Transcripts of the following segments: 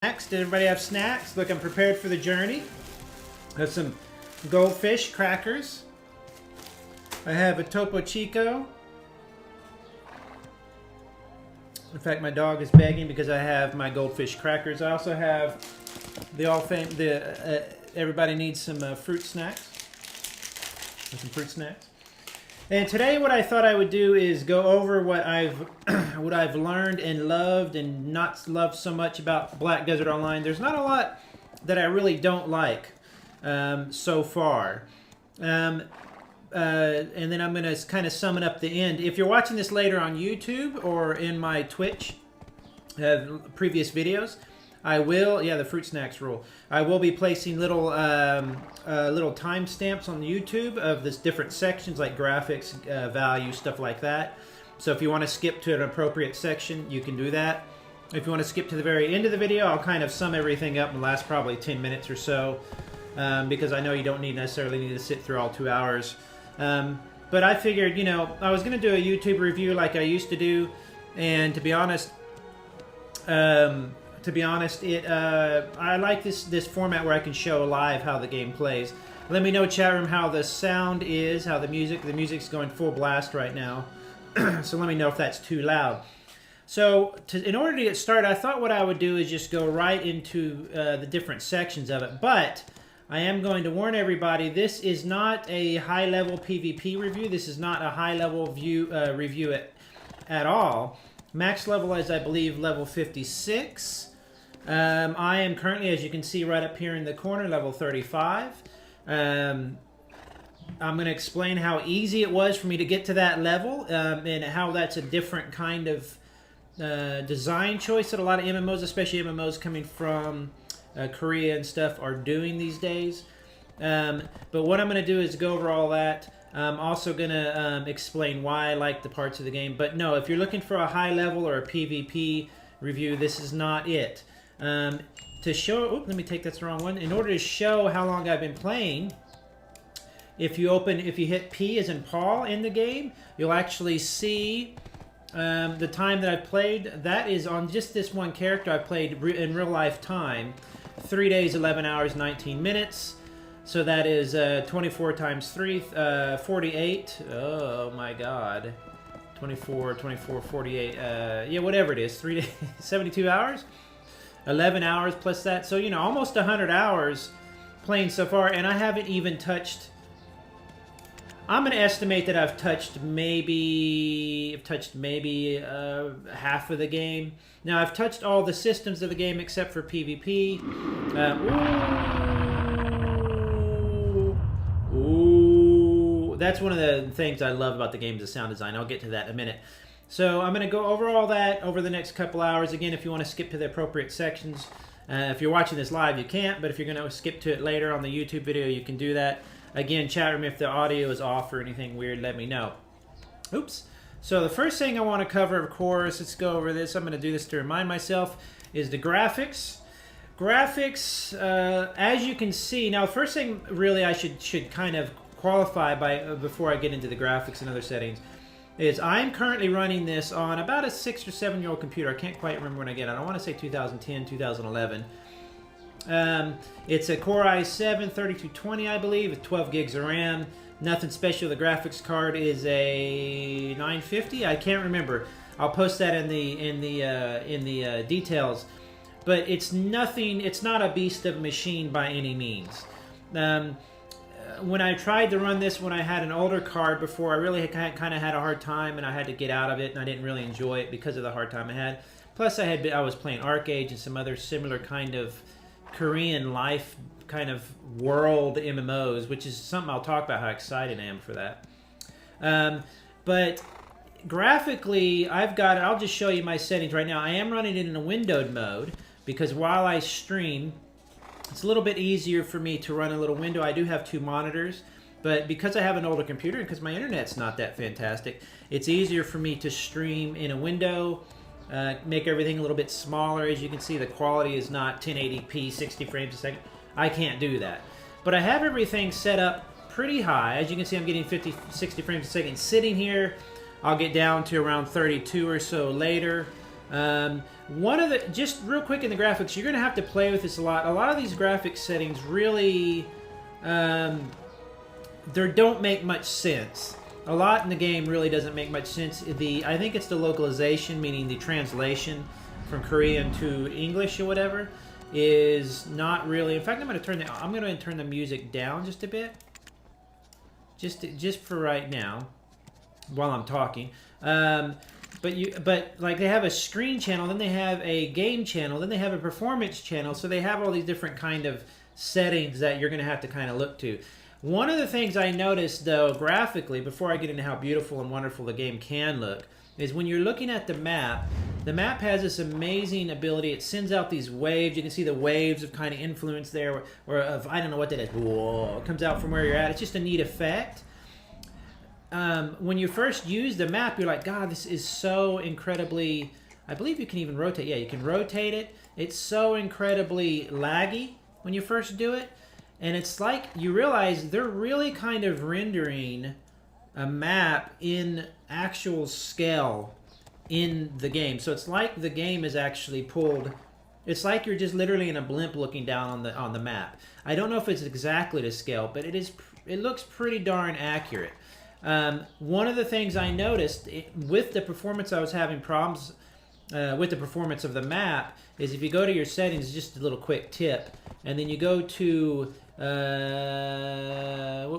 Snacks. Did everybody have snacks? Look, I'm prepared for the journey. I have some goldfish crackers. I have a Topo Chico. In fact, my dog is begging because I have my goldfish crackers. I also have everybody needs some fruit snacks. Some fruit snacks. And today what I thought I would do is go over what I've learned and loved and not loved so much about Black Desert Online. There's not a lot that I really don't like so far. And then I'm going to kind of sum it up the end. If you're watching this later on YouTube or in my Twitch previous videos, I will, the fruit snacks rule. I will be placing little little timestamps on YouTube of this different sections like graphics, value, stuff like that. So if you want to skip to an appropriate section, you can do that. If you want to skip to the very end of the video, I'll kind of sum everything up and last probably 10 minutes or so, because I know you don't necessarily need to sit through all 2 hours. But I figured, I was going to do a YouTube review like I used to do, and to be honest, I like this format where I can show live how the game plays. Let me know, chat room, how the sound is, how the music's going full blast right now. So let me know if that's too loud. So in order to get started, I thought what I would do is just go right into the different sections of it. But I am going to warn everybody, this is not a high-level PvP review. This is not a high-level review at all. Max level is, I believe, level 56. I am currently, as you can see right up here in the corner, level 35. I'm going to explain how easy it was for me to get to that level, and how that's a different kind of design choice that a lot of MMOs, especially MMOs coming from Korea and stuff, are doing these days. But what I'm going to do is go over all that. I'm also going to explain why I like the parts of the game. But no, if you're looking for a high level or a PvP review, this is not it. To show, let me take that's the wrong one. In order to show how long I've been playing, if you hit P as in Paul in the game, you'll actually see the time that I've played. That is on just this one character I played in real life time. 3 days, 11 hours, 19 minutes. So that is 24 times 3, 48. Oh my god. 24, 48. Yeah, whatever it is. 3 days, 72 hours? 11 hours plus that. So, almost 100 hours playing so far. And I haven't even touched... I'm going to estimate that I've touched maybe half of the game. Now, I've touched all the systems of the game except for PvP. Ooh, that's one of the things I love about the game is the sound design. I'll get to that in a minute. So I'm going to go over all that over the next couple hours. Again, if you want to skip to the appropriate sections, if you're watching this live, you can't. But if you're going to skip to it later on the YouTube video, you can do that. Again, chat room, if the audio is off or anything weird, let me know. Oops. So the first thing I want to cover, of course, let's go over this. I'm going to do this to remind myself, is the graphics. Graphics, as you can see, now the first thing really I should kind of qualify by before I get into the graphics and other settings is I'm currently running this on about a 6 or 7 year old computer. I can't quite remember when I get it. I don't want to say 2010, 2011. It's a Core i7 3220, I believe, with 12 gigs of RAM. Nothing special. The graphics card is a 950. I can't remember. I'll post that in the details. But it's nothing. It's not a beast of a machine by any means. When I tried to run this when I had an older card before, I really kind of had a hard time, and I had to get out of it, and I didn't really enjoy it because of the hard time I had. Plus, I was playing Arcade and some other similar kind of Korean life kind of world MMOs, which is something I'll talk about how excited I am for that. But graphically, I've got it. I'll just show you my settings right now. I am running it in a windowed mode because while I stream, it's a little bit easier for me to run a little window. I do have 2 monitors, but because I have an older computer and because my internet's not that fantastic, it's easier for me to stream in a window, make everything a little bit smaller. As you can see, the quality is not 1080p, 60 frames a second. I can't do that. But I have everything set up pretty high. As you can see, I'm getting 50, 60 frames a second sitting here. I'll get down to around 32 or so later. Just real quick in the graphics, you're going to have to play with this a lot. A lot of these graphics settings really, they don't make much sense. A lot in the game really doesn't make much sense. I think it's the localization, meaning the translation from Korean to English or whatever, is not really. In fact, I'm going to turn the music down just a bit, just for right now, while I'm talking. But like they have a screen channel, then they have a game channel, then they have a performance channel. So they have all these different kind of settings that you're going to have to kind of look to. One of the things I noticed, though, graphically, before I get into how beautiful and wonderful the game can look, is when you're looking at the map has this amazing ability. It sends out these waves. You can see the waves of kind of influence there, or of, I don't know what that is. Whoa, it comes out from where you're at. It's just a neat effect. When you first use the map, you're like, God, this is so incredibly... I believe you can even rotate. Yeah, you can rotate it. It's so incredibly laggy when you first do it. And it's like you realize they're really kind of rendering a map in actual scale in the game. So it's like the game is actually pulled. It's like you're just literally in a blimp looking down on the map. I don't know if it's exactly to scale, but it looks pretty darn accurate. One of the things I noticed with the performance, I was having problems with the performance of the map, is if you go to your settings, just a little quick tip, and then you go to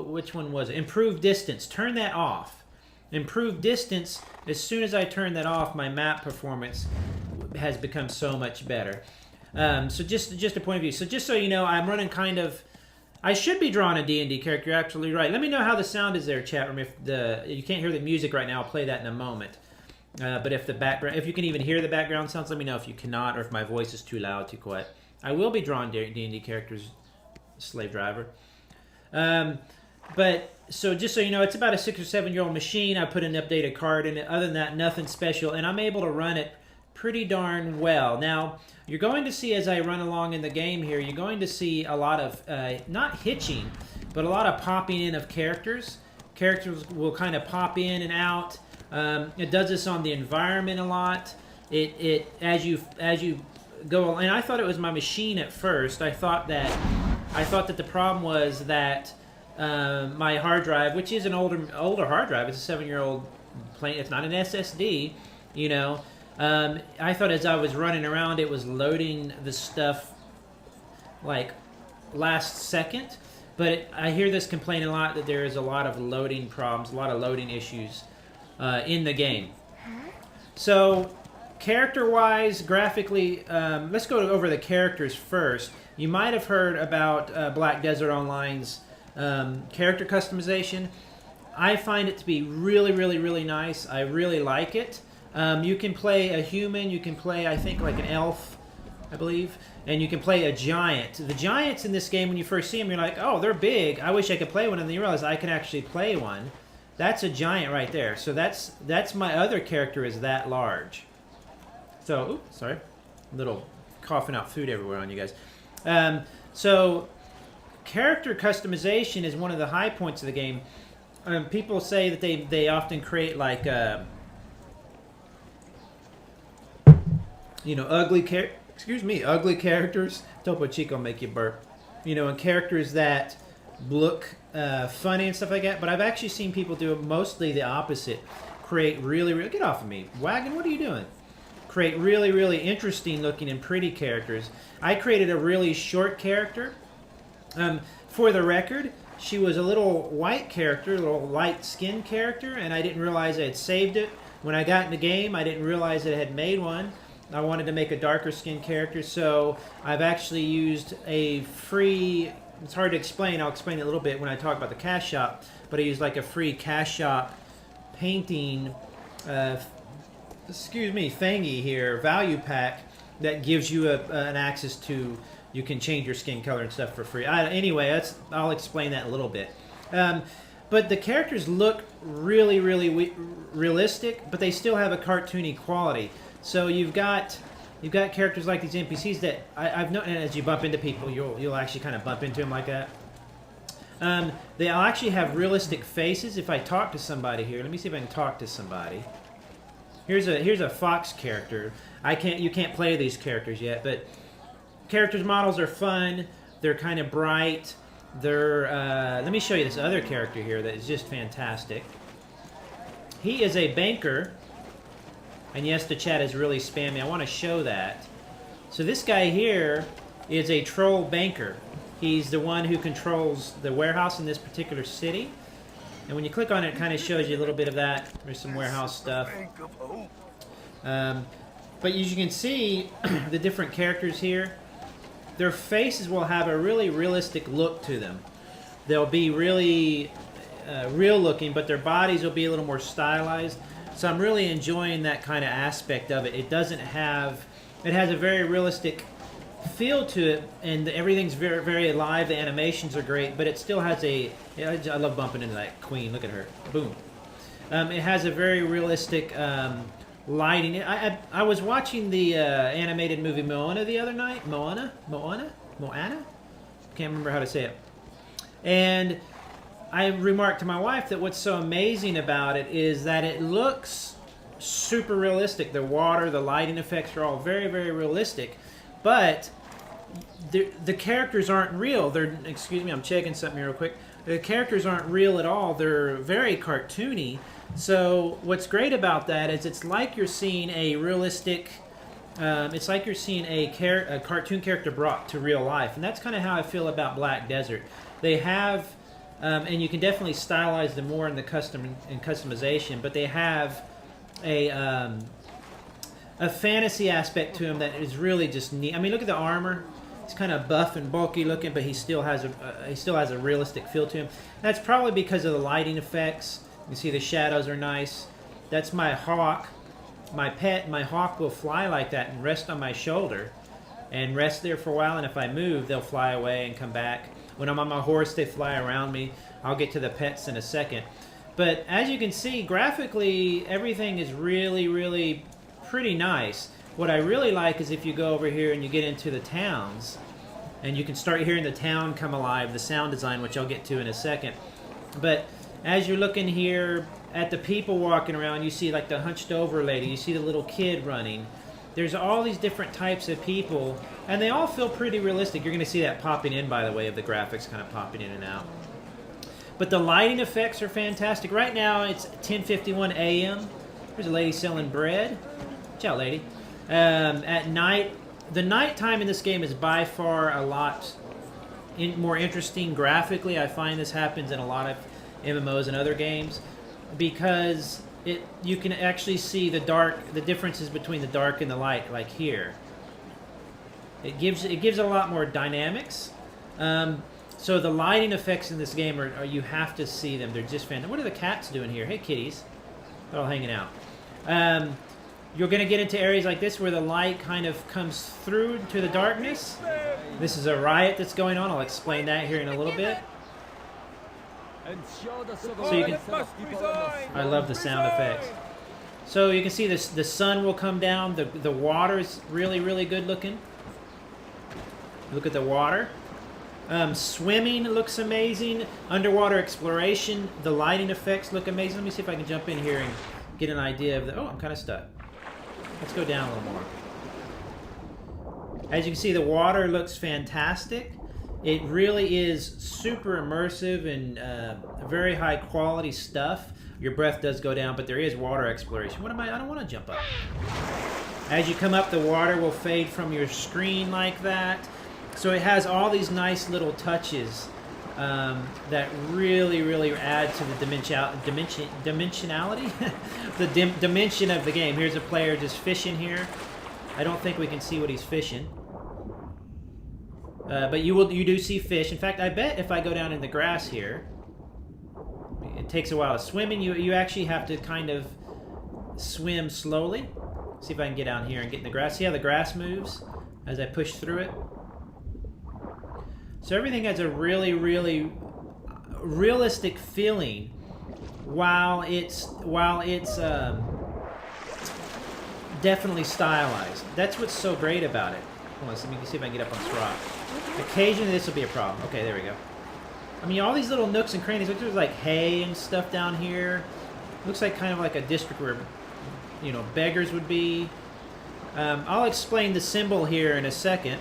which one was it? Improved distance. Turn that off. Improved distance. As soon as I turn that off, my map performance has become so much better. So just a point of view. So just so you know, I'm running kind of. I should be drawing a D&D character. You're absolutely right. Let me know how the sound is there, chat room. If you can't hear the music right now, I'll play that in a moment. But if you can even hear the background sounds, let me know if you cannot, or if my voice is too loud, too quiet. I will be drawing D&D characters, slave driver. But so just so you know, it's about a 6 or 7 year old machine. I put an updated card in it. Other than that, nothing special, and I'm able to run it pretty darn well. Now, you're going to see as I run along in the game here, you're going to see a lot of, not hitching, but a lot of popping in of characters. Characters will kind of pop in and out. It does this on the environment a lot. As you go, and I thought it was my machine at first. I thought that the problem was that my hard drive, which is an older hard drive, it's a 7-year-old plane. It's not an SSD, you know. I thought as I was running around, it was loading the stuff like last second. But I hear this complaint a lot, that there is a lot of loading problems, a lot of loading issues in the game. So character-wise, graphically, let's go over the characters first. You might have heard about Black Desert Online's character customization. I find it to be really, really, really nice. I really like it. You can play a human, you can play, I think, like an elf, I believe, and you can play a giant. The giants in this game, when you first see them, you're like, oh, they're big. I wish I could play one, and then you realize I can actually play one. That's a giant right there. So that's my other character is that large. So, oops, sorry, a little coughing out food everywhere on you guys. So character customization is one of the high points of the game. People say that they often create like ugly characters. Topo Chico make you burp. And characters that look funny and stuff like that. But I've actually seen people do mostly the opposite. Create really, really... Get off of me. Wagon, what are you doing? Create really, really interesting looking and pretty characters. I created a really short character. For the record, she was a little white character, a little light skinned character, and I didn't realize I had saved it. When I got in the game, I didn't realize that I had made one. I wanted to make a darker skinned character, so I've actually used a free... It's hard to explain. I'll explain it a little bit when I talk about the Cash Shop, but I used like a free Cash Shop painting, thingy here, value pack that gives you an access to... You can change your skin color and stuff for free. Anyway, I'll explain that in a little bit. But the characters look really, really realistic, but they still have a cartoony quality. So you've got characters like these NPCs that I've known, and as you bump into people, you'll actually kind of bump into them like that. They'll actually have realistic faces. If I talk to somebody here, let me see if I can talk to somebody. Here's a fox character. You can't play these characters yet, but characters models are fun. They're kind of bright. They're let me show you this other character here that is just fantastic. He is a banker, and yes, the chat is really spammy. I want to show that. So this guy here is a troll banker. He's the one who controls the warehouse in this particular city. And when you click on it, it kind of shows you a little bit of that. There's some warehouse stuff. But as you can see, the different characters here, their faces will have a really realistic look to them. They'll be really real looking, but their bodies will be a little more stylized. So I'm really enjoying that kind of aspect of it. It has a very realistic feel to it, and everything's very, very alive. The animations are great, but it still has I love bumping into that queen. Look at her. Boom. It has a very realistic lighting. I was watching the animated movie Moana the other night. Moana? Can't remember how to say it. And I remarked to my wife that what's so amazing about it is that it looks super realistic. The water, the lighting effects are all very, very realistic. But the characters aren't real. Excuse me, I'm checking something here real quick. The characters aren't real at all. They're very cartoony. So what's great about that is it's like you're seeing a realistic. It's like you're seeing a cartoon character brought to real life, and that's kind of how I feel about Black Desert. They have, and you can definitely stylize them more in the customization, but they have a fantasy aspect to him that is really just neat. I mean, look at the armor. He's kind of buff and bulky looking, but he still has a realistic feel to him. That's probably because of the lighting effects. You can see the shadows are nice. That's my hawk. My pet, my hawk will fly like that and rest on my shoulder and rest there for a while, and if I move, they'll fly away and come back. When I'm on my horse, they fly around me. I'll get to the pets in a second. But as you can see, graphically, everything is really, really pretty nice. What I really like is if you go over here and you get into the towns, and you can start hearing the town come alive, the sound design, which I'll get to in a second. But as you're looking here at the people walking around, you see like the hunched over lady, you see the little kid running. There's all these different types of people, and they all feel pretty realistic. You're going to see that popping in, by the way, of the graphics kind of popping in and out. But the lighting effects are fantastic. Right now, it's 10:51 a.m. There's a lady selling bread. Watch out, lady. At night, the nighttime in this game is by far a lot more interesting graphically. I find this happens in a lot of MMOs and other games because you can actually see the differences between the dark and the light, like here. It gives a lot more dynamics. So the lighting effects in this game you have to see them. They're just fantastic. What are the cats doing here? Hey, kitties. They're all hanging out. You're going to get into areas like this where the light kind of comes through to the darkness. This is a riot that's going on. I'll explain that here in a little bit. So you can, I love the sound effects. So you can see this, the sun will come down. The water is really, really good looking. Look at the water. Swimming looks amazing. Underwater exploration. The lighting effects look amazing. Let me see if I can jump in here and get an idea of the... Oh, I'm kind of stuck. Let's go down a little more. As you can see, the water looks fantastic. It really is super immersive and very high quality stuff. Your breath does go down, but there is water exploration. I don't want to jump up. As you come up, the water will fade from your screen like that. So it has all these nice little touches that really, really add to the dimensionality, the dimension of the game. Here's a player just fishing here. I don't think we can see what he's fishing. But you do see fish. In fact, I bet if I go down in the grass here, it takes a while to swim, and you actually have to kind of swim slowly. See if I can get down here and get in the grass. See how the grass moves as I push through it? So everything has a really, really realistic feeling while it's definitely stylized. That's what's so great about it. Hold on, let me see if I can get up on this rock. Occasionally this will be a problem. Okay, there we go. I mean, all these little nooks and crannies. Look, there's like hay and stuff down here. Looks like kind of like a district where, you know, beggars would be. I'll explain the symbol here in a second.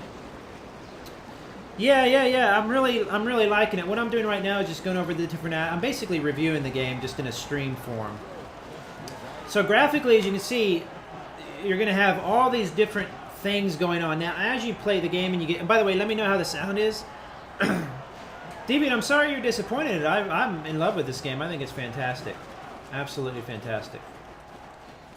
Yeah. I'm really liking it. What I'm doing right now is just going over the different. I'm basically reviewing the game just in a stream form. So graphically, as you can see, you're going to have all these different things going on. Now, as you play the game and you get... And by the way, let me know how the sound is. Deviant, I'm sorry you're disappointed. I'm in love with this game. I think it's fantastic. Absolutely fantastic.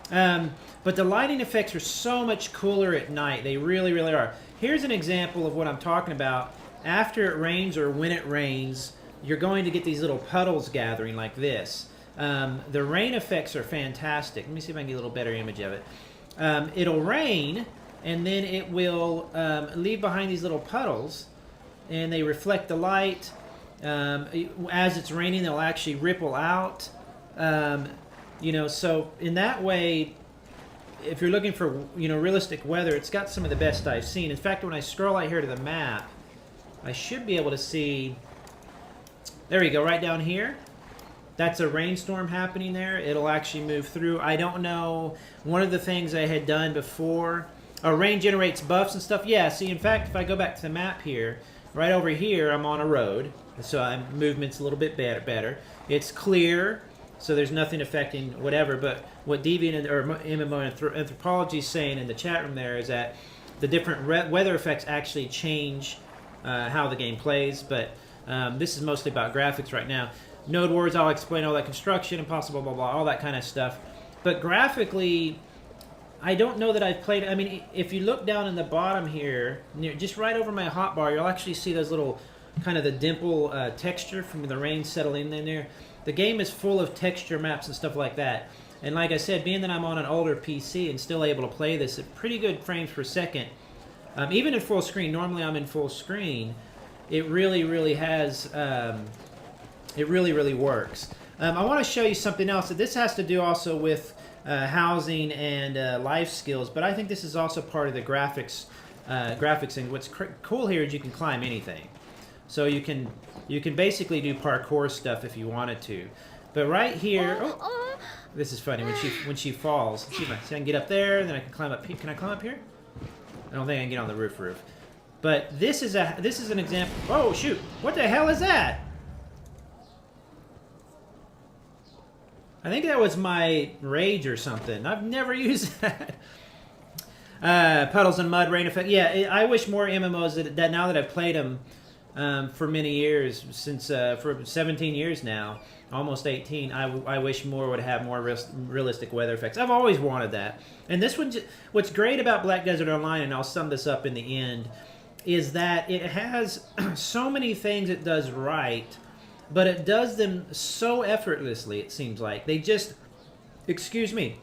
But the lighting effects are so much cooler at night. They really, really are. Here's an example of what I'm talking about. After it rains or when it rains, you're going to get these little puddles gathering like this. The rain effects are fantastic. Let me see if I can get a little better image of it. It'll rain, and then it will leave behind these little puddles, and they reflect the light. As it's raining, they'll actually ripple out. So in that way, if you're looking for realistic weather, it's got some of the best I've seen. In fact, when I scroll out here to the map, I should be able to see. There we go, right down here. That's a rainstorm happening there. It'll actually move through. I don't know. One of the things I had done before, rain generates buffs and stuff. Yeah, see, in fact, if I go back to the map here, right over here, I'm on a road. So movement's a little bit better. It's clear, so there's nothing affecting whatever. But what Deviant or MMO Anthropology is saying in the chat room there is that the different weather effects actually change how the game plays. But this is mostly about graphics right now. Node Wars, I'll explain all that construction, impossible, blah, blah, all that kind of stuff. But graphically, I don't know that I've played... I mean, if you look down in the bottom here, just right over my hotbar, you'll actually see those little kind of the dimple texture from the rain settling in there. The game is full of texture maps and stuff like that. And like I said, being that I'm on an older PC and still able to play this at pretty good frames per second, even in full screen, normally I'm in full screen, it really, really has... it really, really works. I want to show you something else. This has to do also with housing and life skills, but I think this is also part of the graphics. And what's cool here is you can climb anything. So you can basically do parkour stuff if you wanted to. But right here, this is funny when she falls. See if I can get up there, and then I can climb up. Can I climb up here? I don't think I can get on the roof. But this is an example. Oh shoot! What the hell is that? I think that was my rage or something. I've never used that. Puddles and mud, rain effect. Yeah, I wish more MMOs that now that I've played them for many years, since for 17 years now, almost 18, I wish more would have more realistic weather effects. I've always wanted that. And this one, what's great about Black Desert Online, and I'll sum this up in the end, is that it has so many things it does right, but it does them so effortlessly, it seems like. They just, excuse me,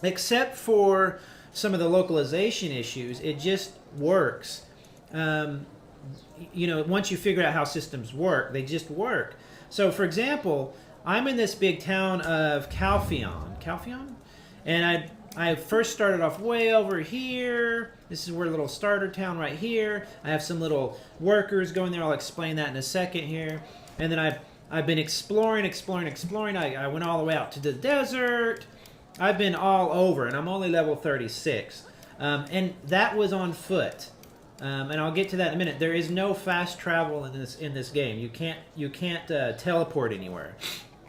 except for some of the localization issues, it just works. Once you figure out how systems work, they just work. So, for example, I'm in this big town of Calpheon? And I first started off way over here. This is where a little starter town right here. I have some little workers going there. I'll explain that in a second here. And then I've been exploring. I went all the way out to the desert. I've been all over, and I'm only level 36. And that was on foot. And I'll get to that in a minute. There is no fast travel in this game. You can't teleport anywhere.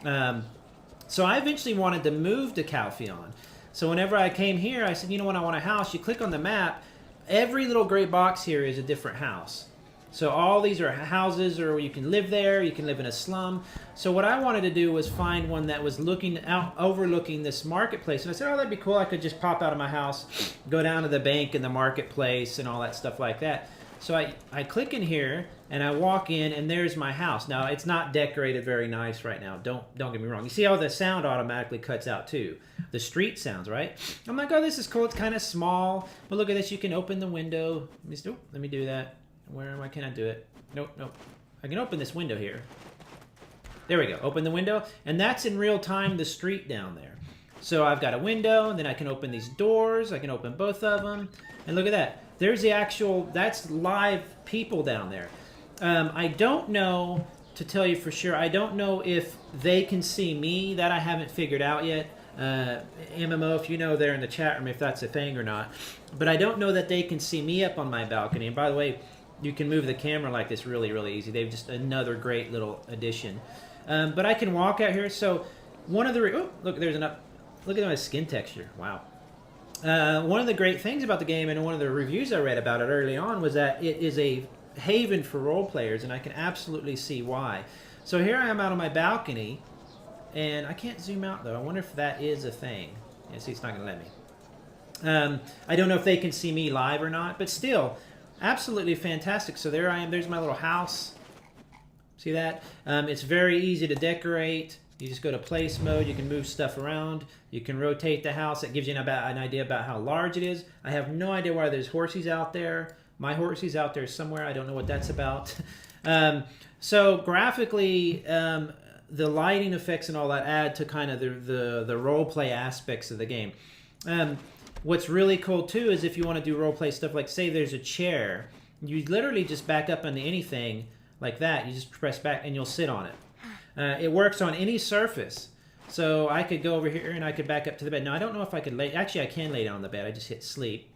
So I eventually wanted to move to Calpheon. So whenever I came here, I said, you know what, I want a house. You click on the map. Every little gray box here is a different house. So all these are houses, or you can live there, you can live in a slum. So what I wanted to do was find one that was looking out, overlooking this marketplace. And I said, oh, that'd be cool. I could just pop out of my house, go down to the bank and the marketplace and all that stuff like that. So I click in here and I walk in, and there's my house. Now it's not decorated very nice right now. Don't get me wrong. You see how the sound automatically cuts out too. The street sounds, right? I'm like, oh, this is cool. It's kind of small. But look at this. You can open the window. Let me do that. Why can't I do it? Nope. I can open this window here. There we go. Open the window. And that's in real time the street down there. So I've got a window, and then I can open these doors. I can open both of them. And look at that. There's the actual, that's live people down there. I don't know, to tell you for sure, I don't know if they can see me. That I haven't figured out yet. MMO, if you know there in the chat room if that's a thing or not. But I don't know that they can see me up on my balcony. And by the way, you can move the camera like this really, really easy. They've just another great little addition. But I can walk out here. So one of the... Oh, look, there's an up... Look at my skin texture. Wow. One of the great things about the game, and one of the reviews I read about it early on, was that it is a haven for role players, and I can absolutely see why. So here I am out on my balcony, and I can't zoom out though. I wonder if that is a thing. Yeah, see, it's not going to let me. I don't know if they can see me live or not, but still, absolutely fantastic. So there I am. There's my little house. See that? It's very easy to decorate. You just go to place mode. You can move stuff around. You can rotate the house. It gives you an idea about how large it is. I have no idea why there's horsies out there. My horsey's out there somewhere. I don't know what that's about. So graphically, the lighting effects and all that add to kind of the role play aspects of the game. What's really cool too is if you want to do role play stuff, like say there's a chair, you literally just back up onto anything like that. You just press back and you'll sit on it. It works on any surface. So I could go over here and I could back up to the bed. Now I don't know if I could lay, actually I can lay down on the bed. I just hit sleep.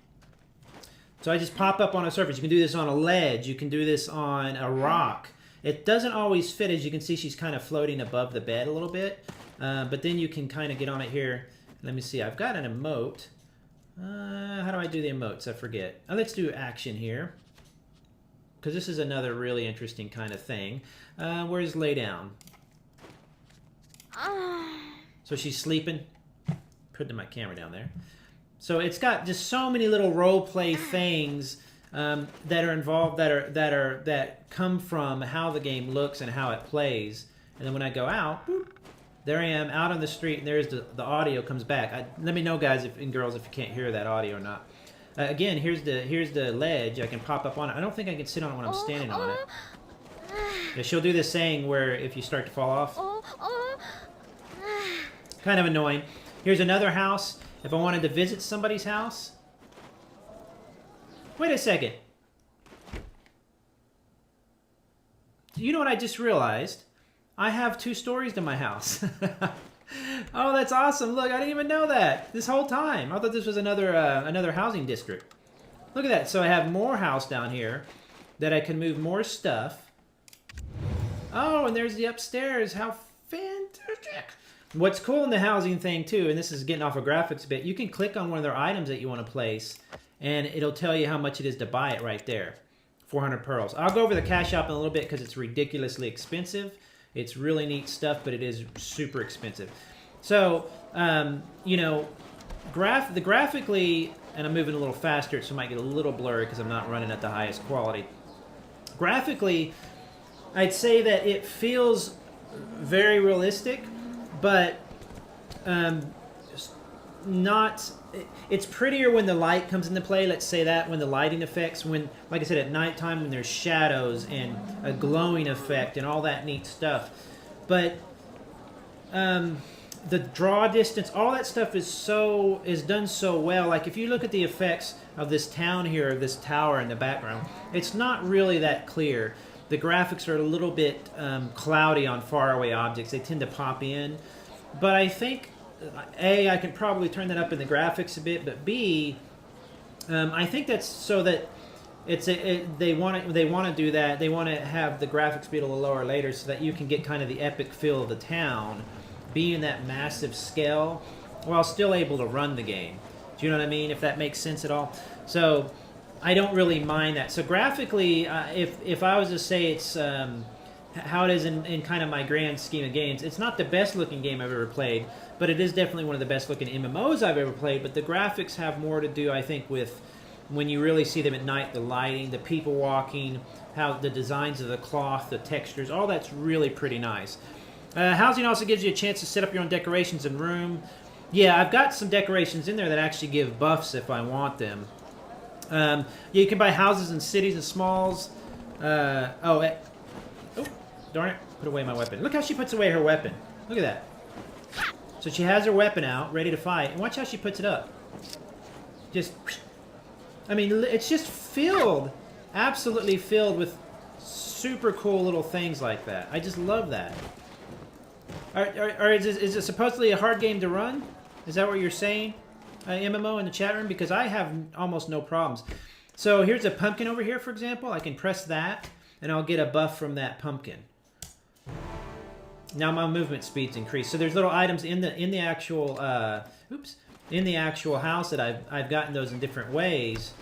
So I just pop up on a surface. You can do this on a ledge. You can do this on a rock. It doesn't always fit. As you can see, she's kind of floating above the bed a little bit. But then you can kind of get on it here. Let me see. I've got an emote. How do I do the emotes? I forget. Let's do action here. Because this is another really interesting kind of thing. Where's lay down? So she's sleeping. Putting my camera down there. So it's got just so many little role play things that are involved, that come from how the game looks and how it plays. And then when I go out, boop, there I am out on the street, and there's the audio comes back. Let me know, guys and girls, if you can't hear that audio or not. Again, here's the ledge. I can pop up on it. I don't think I can sit on it when I'm standing on it. Yeah, she'll do this saying where if you start to fall off. Kind of annoying. Here's another house. If I wanted to visit somebody's house. Wait a second. You know what I just realized? I have 2 stories to my house. Oh, that's awesome. Look, I didn't even know that this whole time. I thought this was another housing district. Look at that. So I have more house down here that I can move more stuff. Oh, and there's the upstairs. How fantastic. What's cool in the housing thing too, and this is getting off of graphics a bit, you can click on one of their items that you want to place, and it'll tell you how much it is to buy it right there. 400 pearls. I'll go over the cash shop in a little bit because it's ridiculously expensive. It's really neat stuff, but it is super expensive. So, you know, graphically, and I'm moving a little faster, so it might get a little blurry because I'm not running at the highest quality. Graphically, I'd say that it feels very realistic, but not... It's prettier when the light comes into play, let's say that, when the lighting effects, when, like I said, at nighttime when there's shadows and a glowing effect and all that neat stuff. But the draw distance, all that stuff is done so well. Like if you look at the effects of this town here, of this tower in the background, it's not really that clear. The graphics are a little bit cloudy on faraway objects. They tend to pop in. But I think... A, I can probably turn that up in the graphics a bit, but B, I think that's so that they want to do that. They want to have the graphics be a little lower later so that you can get kind of the epic feel of the town, being that massive scale, while still able to run the game. Do you know what I mean? If that makes sense at all. So I don't really mind that. So graphically, if I was to say it's how it is in kind of my grand scheme of games, it's not the best looking game I've ever played, but it is definitely one of the best looking MMOs I've ever played. But the graphics have more to do, I think, with when you really see them at night, the lighting, the people walking, how the designs of the cloth, the textures, all that's really pretty nice. Housing also gives you a chance to set up your own decorations and room. Yeah, I've got some decorations in there that actually give buffs if I want them. Yeah, you can buy houses in cities and smalls. Oh, darn it. Put away my weapon. Look how she puts away her weapon. Look at that. So she has her weapon out, ready to fight. And watch how she puts it up. Just, I mean, it's just filled, absolutely filled with super cool little things like that. I just love that. Is it supposedly a hard game to run? Is that what you're saying, MMO, in the chat room? Because I have almost no problems. So here's a pumpkin over here, for example. I can press that, and I'll get a buff from that pumpkin. Now my movement speed's increased. So there's little items in the actual in the actual house that I've gotten those in different ways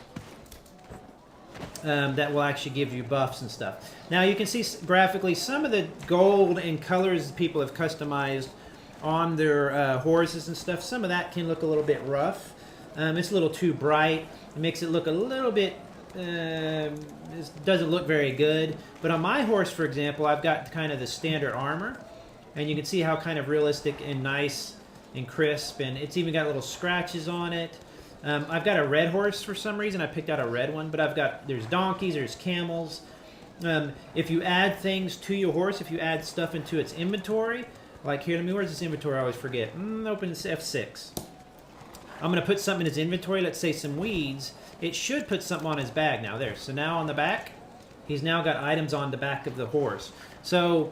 that will actually give you buffs and stuff. Now you can see graphically some of the gold and colors people have customized on their horses and stuff. Some of that can look a little bit rough. It's a little too bright. It makes it look a little bit, it doesn't look very good. But on my horse, for example, I've got kind of the standard armor. And you can see how kind of realistic and nice and crisp. And it's even got little scratches on it. I've got a red horse for some reason. I picked out a red one. But there's donkeys, there's camels. If you add things to your horse, if you add stuff into its inventory, like here, where's this inventory? I always forget. Open F6. I'm going to put something in his inventory, let's say some weeds. It should put something on his bag now. There. So now on the back, he's now got items on the back of the horse. So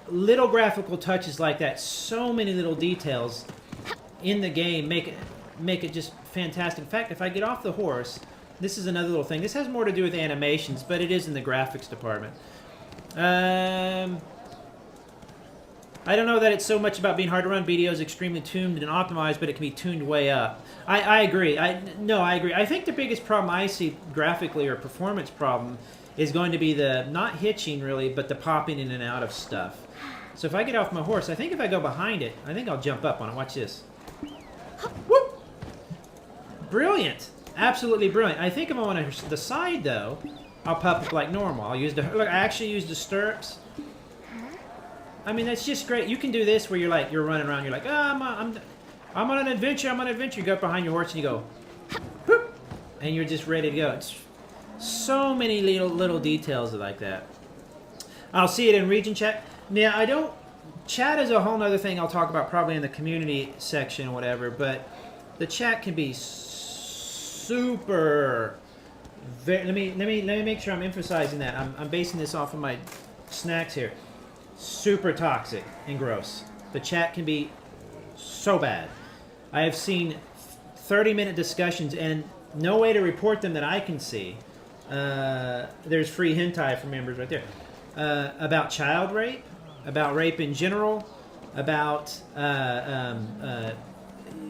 little graphical touches like that, so many little details in the game make it just fantastic. In fact, if I get off the horse, this is another little thing. This has more to do with animations, but it is in the graphics department. I don't know that it's so much about being hard to run. BDO is extremely tuned and optimized, but it can be tuned way up. I agree. I agree. I think the biggest problem I see graphically, or performance problem, is going to be the, not hitching really, but the popping in and out of stuff. So if I get off my horse, I think if I go behind it, I think I'll jump up on it. Watch this. Whoop! Brilliant. Absolutely brilliant. I think if I'm on the side, though, I'll pop up like normal. I'll use the, look, I actually use the stirrups. I mean, that's just great. You can do this where you're running around. You're like, oh, I'm on an adventure. I'm on an adventure. You go up behind your horse and you go, whoop, and you're just ready to go. It's so many little details like that. I'll see it in region chat. Yeah, I don't. Chat is a whole nother thing I'll talk about probably in the community section or whatever. But the chat can be super. Let me make sure I'm emphasizing that. I'm basing this off of my snacks here. Super toxic and gross. The chat can be so bad. I have seen 30-minute discussions and no way to report them that I can see. There's free hentai for members right there. About child rape, about rape in general, about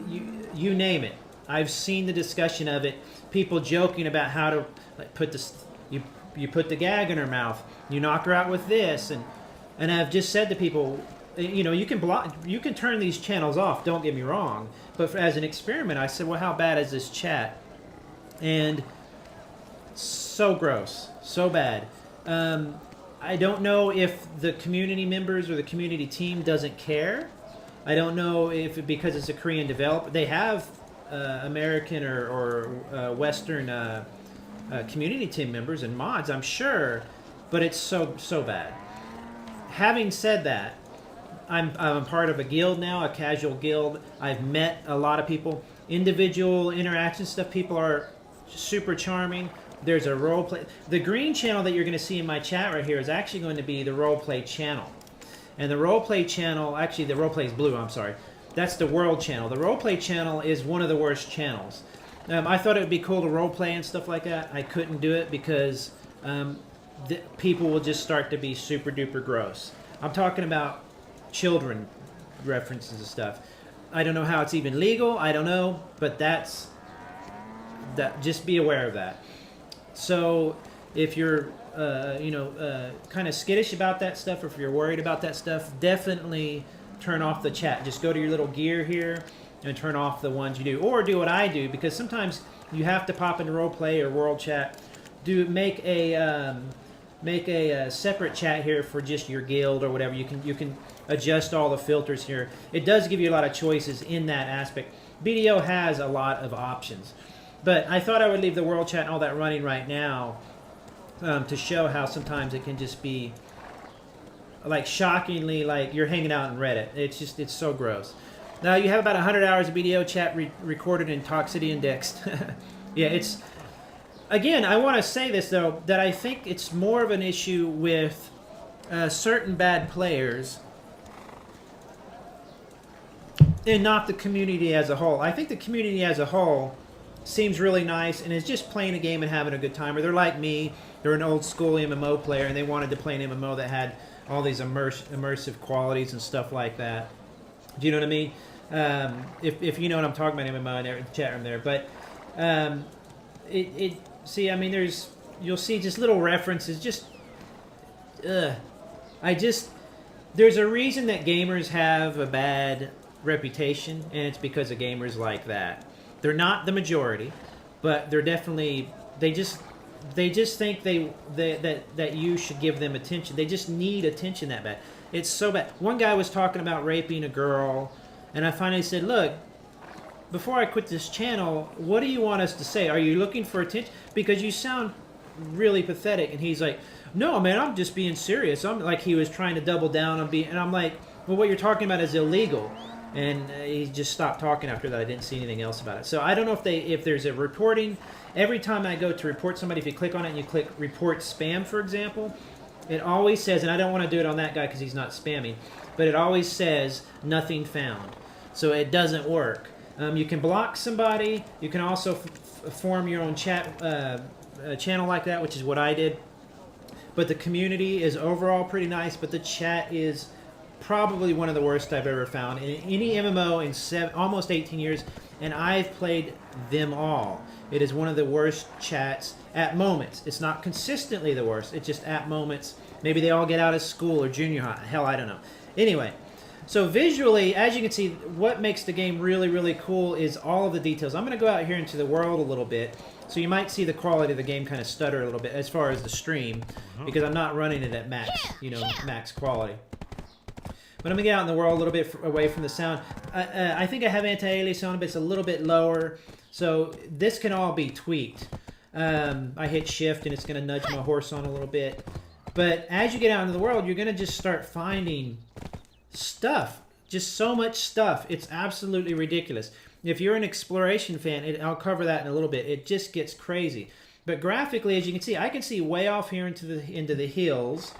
you name it. I've seen the discussion of it. People joking about how to put this. You put the gag in her mouth. You knock her out with this And I've just said to people, you know, you can turn these channels off, don't get me wrong. But as an experiment, I said, well, how bad is this chat? And so gross, so bad. I don't know if the community members or the community team doesn't care. I don't know if because it's a Korean developer. They have American or Western community team members and mods, I'm sure. But it's so bad. Having said that, I'm part of a guild now, a casual guild. I've met a lot of people. Individual interaction stuff, people are super charming. There's a role play. The green channel that you're going to see in my chat right here is actually going to be the role play channel. And the role play channel, actually the role play is blue, I'm sorry. That's the world channel. The role play channel is one of the worst channels. I thought it would be cool to role play and stuff like that. I couldn't do it because people will just start to be super duper gross. I'm talking about children references and stuff. I don't know how it's even legal. I don't know, but just be aware of that. So if you're kind of skittish about that stuff, or if you're worried about that stuff, definitely turn off the chat. Just go to your little gear here and turn off the ones you do, or do what I do, because sometimes you have to pop into roleplay or world chat. Make a separate chat here for just your guild or whatever. You can adjust all the filters here. It does give you a lot of choices in that aspect. BDO has a lot of options, but I thought I would leave the world chat and all that running right now to show how sometimes it can just be like shockingly like you're hanging out in Reddit. It's so gross. Now you have about 100 hours of BDO chat recorded and toxicity indexed. Yeah, it's. Again, I want to say this, though, that I think it's more of an issue with certain bad players and not the community as a whole. I think the community as a whole seems really nice and is just playing a game and having a good time. Or they're like me, they're an old school MMO player and they wanted to play an MMO that had all these immersive qualities and stuff like that. Do you know what I mean? If you know what I'm talking about, MMO in the chat room there. But see, I mean, you'll see just little references. There's a reason that gamers have a bad reputation, and it's because of gamers like that. They're not the majority, but they're definitely, they just think that you should give them attention. They just need attention that bad. It's so bad. One guy was talking about raping a girl, and I finally said, look, before I quit this channel, what do you want us to say? Are you looking for attention? Because you sound really pathetic. And he's like, no, man, I'm just being serious. I'm like, he was trying to double down on being, and I'm like, well, what you're talking about is illegal. And he just stopped talking after that. I didn't see anything else about it. So I don't know if there's a reporting. Every time I go to report somebody, if you click on it and you click report spam, for example, it always says, and I don't want to do it on that guy because he's not spamming, but it always says nothing found. So it doesn't work. You can block somebody. You can also form your own chat channel like that, which is what I did. But the community is overall pretty nice, but the chat is probably one of the worst I've ever found in any MMO in almost 18 years, and I've played them all. It is one of the worst chats at moments. It's not consistently the worst. It's just at moments. Maybe they all get out of school or junior high. Hell, I don't know. Anyway, so visually, as you can see, what makes the game really, really cool is all of the details. I'm going to go out here into the world a little bit, so you might see the quality of the game kind of stutter a little bit as far as the stream, because I'm not running it at max, max quality. But I'm going to get out in the world a little bit away from the sound. I think I have anti-alias on, but it's a little bit lower. So this can all be tweaked. I hit shift and it's going to nudge my horse on a little bit. But as you get out into the world, you're going to just start finding stuff. Just so much stuff. It's absolutely ridiculous. If you're an exploration fan, I'll cover that in a little bit. It just gets crazy. But graphically, as you can see, I can see way off here into the hills.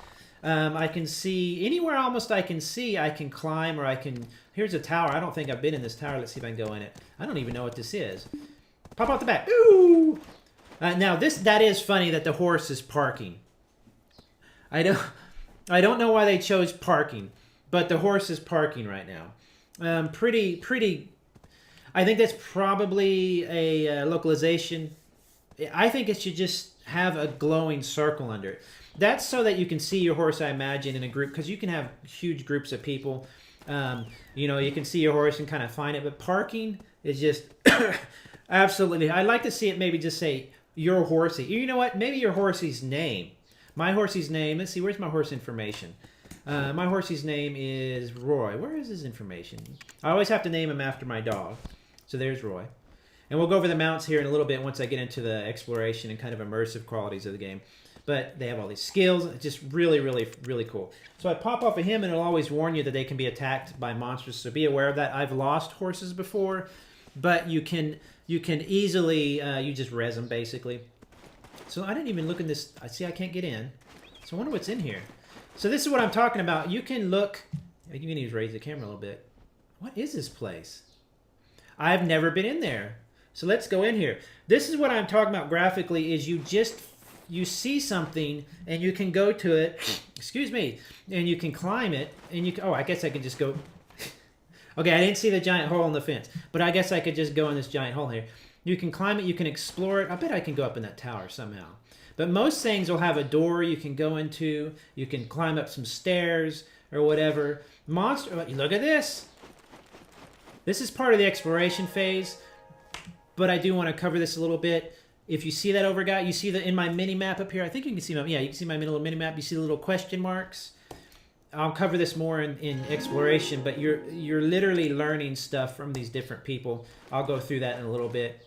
I can see anywhere almost I can see. I can climb, or I can. Here's a tower. I don't think I've been in this tower. Let's see if I can go in it. I don't even know what this is. Pop out the back. Ooh! Now that is funny that the horse is parking. I don't know why they chose parking, but the horse is parking right now. Pretty. I think that's probably a localization. I think it should just have a glowing circle under it. That's so that you can see your horse, I imagine, in a group, because you can have huge groups of people. You can see your horse and kind of find it, but parking is just absolutely. I'd like to see it maybe just say your horsey. You know what? Maybe your horsey's name. My horsey's name. Let's see. Where's my horse information? My horsey's name is Roy. Where is his information? I always have to name him after my dog. So there's Roy. And we'll go over the mounts here in a little bit once I get into the exploration and kind of immersive qualities of the game. But they have all these skills. It's just really, really, really cool. So I pop off of him, and it'll always warn you that they can be attacked by monsters. So be aware of that. I've lost horses before, but you can easily you just res them basically. So I didn't even look in this. I see I can't get in. So I wonder what's in here. So this is what I'm talking about. You can look. You can even raise the camera a little bit. What is this place? I've never been in there. So let's go in here. This is what I'm talking about graphically. Is you see something and you can go to it, excuse me, and you can climb it, and you can, I guess I could just go. Okay, I didn't see the giant hole in the fence, but I guess I could just go in this giant hole here. You can climb it, you can explore it. I bet I can go up in that tower somehow. But most things will have a door you can go into. You can climb up some stairs or whatever. Look at this. This is part of the exploration phase, but I do want to cover this a little bit. If you see that over, guy, you see in my mini map up here. I think you can see you can see my little mini map. You see the little question marks. I'll cover this more in exploration, but you're literally learning stuff from these different people. I'll go through that in a little bit.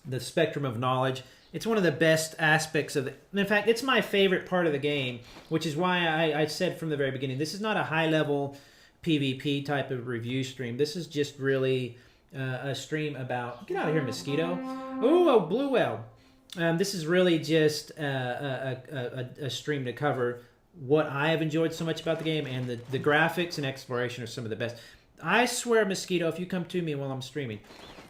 The spectrum of knowledge. It's one of the best aspects of it. In fact, it's my favorite part of the game, which is why I said from the very beginning, this is not a high-level PvP type of review stream. This is just really a stream about... Get out of here, mosquito. Ooh, a blue whale. This is really just a stream to cover what I have enjoyed so much about the game, and the graphics and exploration are some of the best. I swear, Mosquito, if you come to me while I'm streaming.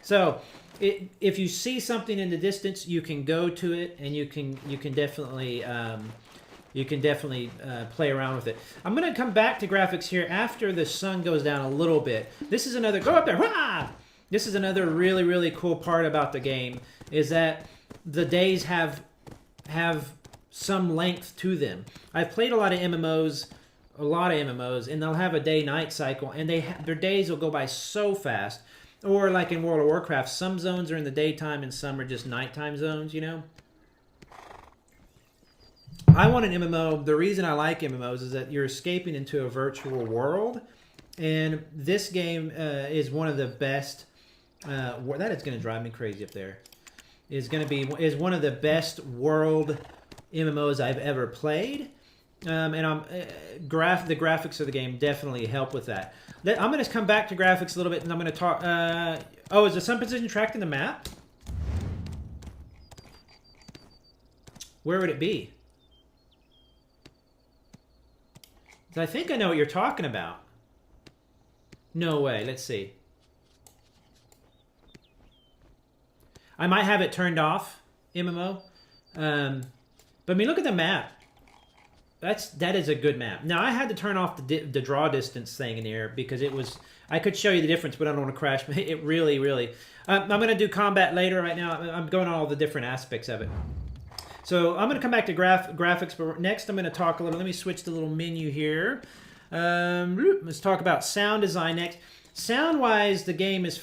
So, if you see something in the distance, you can go to it, and you can definitely play around with it. I'm gonna come back to graphics here after the sun goes down a little bit. This is another go up there. Hurrah! This is another really cool part about the game is that the days have some length to them. I've played a lot of MMOs, and they'll have a day-night cycle, and their days will go by so fast. Or like in World of Warcraft, some zones are in the daytime and some are just nighttime zones, you know? I want an MMO. The reason I like MMOs is that you're escaping into a virtual world, and this game is one of the best. That is going to drive me crazy up there. Is one of the best world MMOs I've ever played, and the graphics of the game definitely help with that. I'm going to come back to graphics a little bit, and I'm going to talk. Is the sun position tracked in the map? Where would it be? I think I know what you're talking about. No way. Let's see. I might have it turned off, MMO. But I mean, look at the map. That is a good map. Now, I had to turn off the draw distance thing in here because it was... I could show you the difference, but I don't want to crash. It really... I'm going to do combat later. Right now, I'm going on all the different aspects of it. So I'm going to come back to graphics, but next I'm going to talk a little... Let me switch the little menu here. Let's talk about sound design next. Sound-wise, the game is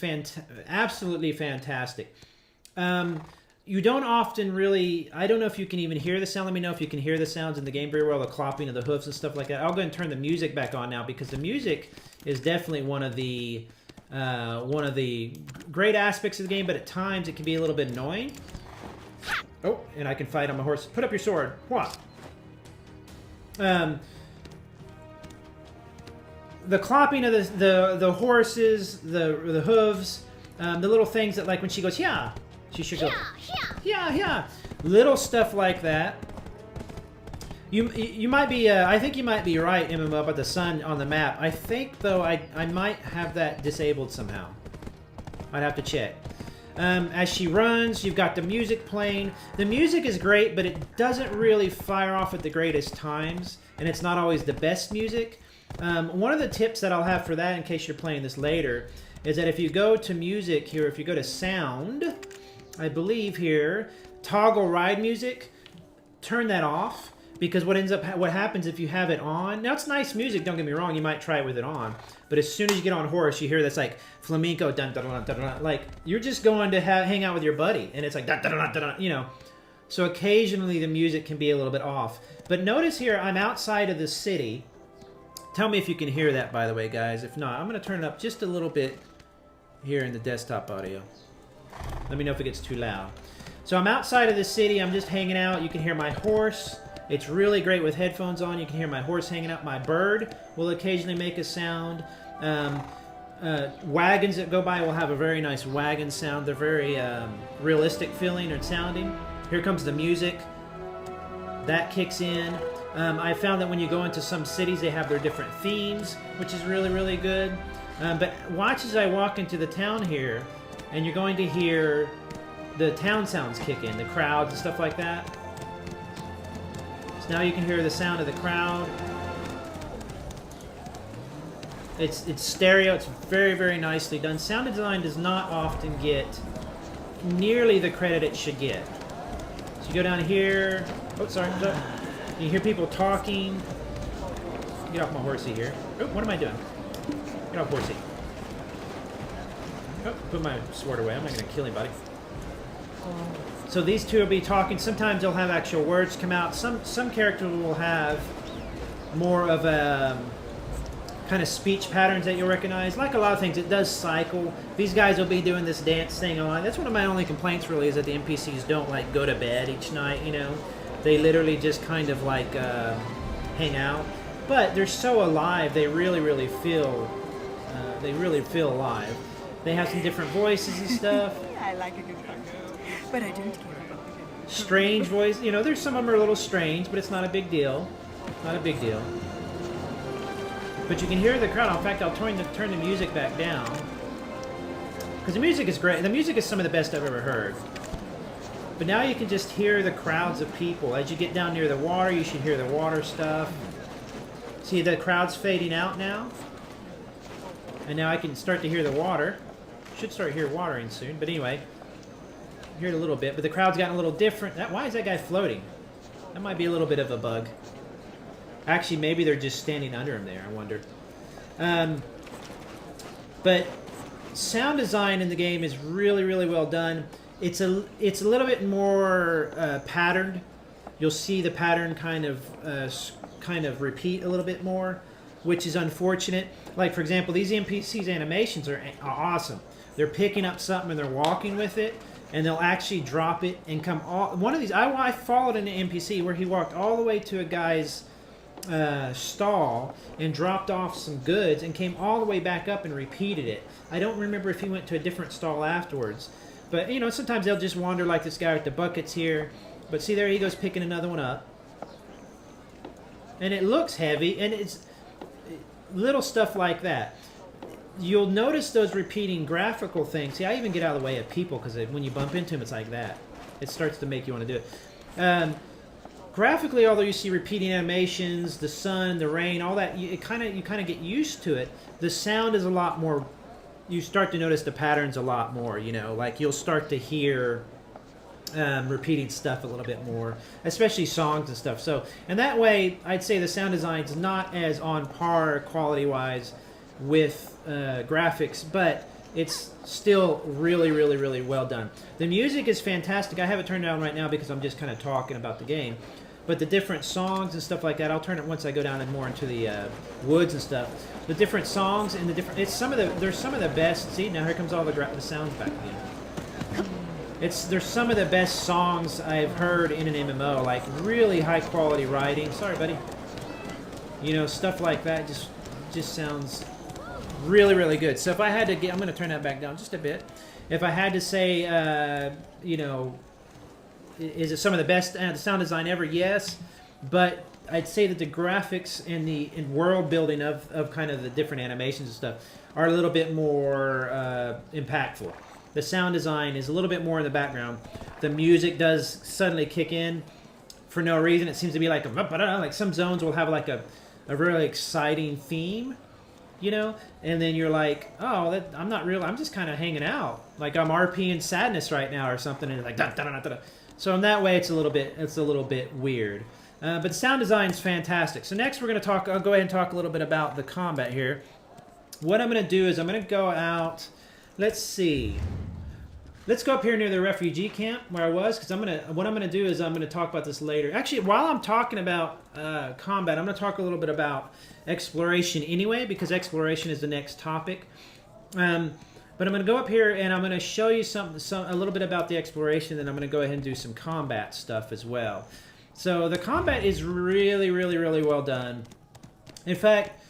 absolutely fantastic. You don't often really... I don't know if you can even hear the sound. Let me know if you can hear the sounds in the game very well, the clopping of the hoofs and stuff like that. I'll go ahead and turn the music back on now because the music is definitely one of the great aspects of the game, but at times it can be a little bit annoying. Oh, and I can fight on my horse. Put up your sword. What? The clopping of the horses, the hooves, the little things that, like when she goes, yeah, she should go, yeah. Little stuff like that. You might be, I think you might be right, MMO, about the sun on the map. I think, though, I might have that disabled somehow. I'd have to check. As she runs, you've got the music playing. The music is great, but it doesn't really fire off at the greatest times, and it's not always the best music. One of the tips that I'll have for that, in case you're playing this later, is that if you go to music here, if you go to sound, I believe here, toggle ride music, turn that off, because what happens if you have it on, now it's nice music, don't get me wrong, you might try it with it on, but as soon as you get on horse, you hear this like flamenco, dun dun dun dun dun, like you're just going to hang out with your buddy, and it's like dun dun dun dun dun, you know. So occasionally the music can be a little bit off. But notice here, I'm outside of the city. Tell me if you can hear that, by the way, guys. If not, I'm going to turn it up just a little bit here in the desktop audio. Let me know if it gets too loud. So I'm outside of the city. I'm just hanging out. You can hear my horse. It's really great with headphones on. You can hear my horse hanging out. My bird will occasionally make a sound. Wagons that go by will have a very nice wagon sound. They're very realistic feeling and sounding. Here comes the music. That kicks in. I found that when you go into some cities, they have their different themes, which is really, really good. But watch as I walk into the town here, and you're going to hear the town sounds kick in, the crowds and stuff like that. So now you can hear the sound of the crowd. It's stereo. It's very, very nicely done. Sound design does not often get nearly the credit it should get. So you go down here. Oh, sorry. You hear people talking. Get off my horsey here. Oh, what am I doing? Get off horsey. Oh, put my sword away. I'm not going to kill anybody. So these two will be talking. Sometimes they'll have actual words come out. Some characters will have more of a kind of speech patterns that you'll recognize. Like a lot of things, it does cycle. These guys will be doing this dance thing a lot. That's one of my only complaints, really, is that the NPCs don't, like, go to bed each night, you know. They literally just kind of, like, hang out. But they're so alive, they really, really feel alive. They have some different voices and stuff. I like a good taco, but I don't care about it. Strange voice. You know, there's some of them are a little strange, but it's not a big deal. Not a big deal. But you can hear the crowd. In fact, I'll turn the music back down. Because the music is great. The music is some of the best I've ever heard. But now you can just hear the crowds of people. As you get down near the water, you should hear the water stuff. See, the crowd's fading out now. And now I can start to hear the water. Should start to hear watering soon. But anyway, hear it a little bit. But the crowd's gotten a little different. Why is that guy floating? That might be a little bit of a bug. Actually, maybe they're just standing under him there, I wonder. But sound design in the game is really, really well done. It's a little bit more patterned. You'll see the pattern kind of repeat a little bit more, which is unfortunate. Like, for example, these NPCs' animations are awesome. They're picking up something and they're walking with it, and they'll actually drop it and come all... One of these, I followed an NPC where he walked all the way to a guy's stall and dropped off some goods and came all the way back up and repeated it. I don't remember if he went to a different stall afterwards. But, you know, sometimes they'll just wander like this guy with the buckets here. But see, there he goes picking another one up. And it looks heavy, and it's little stuff like that. You'll notice those repeating graphical things. See, I even get out of the way of people because when you bump into them, it's like that. It starts to make you want to do it. Graphically, although you see repeating animations, the sun, the rain, all that, you kind of get used to it. The sound is a lot more. You start to notice the patterns a lot more. You know, like you'll start to hear repeating stuff a little bit more, especially songs and stuff. So, and that way, I'd say the sound design's not as on par quality-wise with graphics, but it's still really, really, really well done. The music is fantastic. I have it turned down right now because I'm just kind of talking about the game. But the different songs and stuff like that, I'll turn it once I go down and more into the woods and stuff. The different songs and the different, there's some of the best. See, now here comes all the sounds back again. There's some of the best songs I've heard in an MMO, like really high quality writing. Sorry, buddy. You know, stuff like that just sounds really, really good. So if I had to get, I'm going to turn that back down just a bit. If I had to say, you know, is it some of the best sound design ever? Yes, but I'd say that the graphics and the world building of kind of the different animations and stuff are a little bit more impactful. The sound design is a little bit more in the background. The music does suddenly kick in for no reason. It seems to be like some zones will have like a really exciting theme, you know, and then you're like, oh, I'm not real. I'm just kind of hanging out, like I'm RPing Sadness right now or something, and it's like da da da da da. So in that way, it's a little bit weird. But the sound design is fantastic. So next we're going to talk. I'll go ahead and talk a little bit about the combat here. What I'm going to do is I'm going to go out. Let's see. Let's go up here near the refugee camp where I was, because what I'm going to do is I'm going to talk about this later. Actually, while I'm talking about combat, I'm going to talk a little bit about exploration anyway, because exploration is the next topic. But I'm going to go up here and I'm going to show you a little bit about the exploration, and I'm going to go ahead and do some combat stuff as well. So the combat is really, really, really well done. In fact,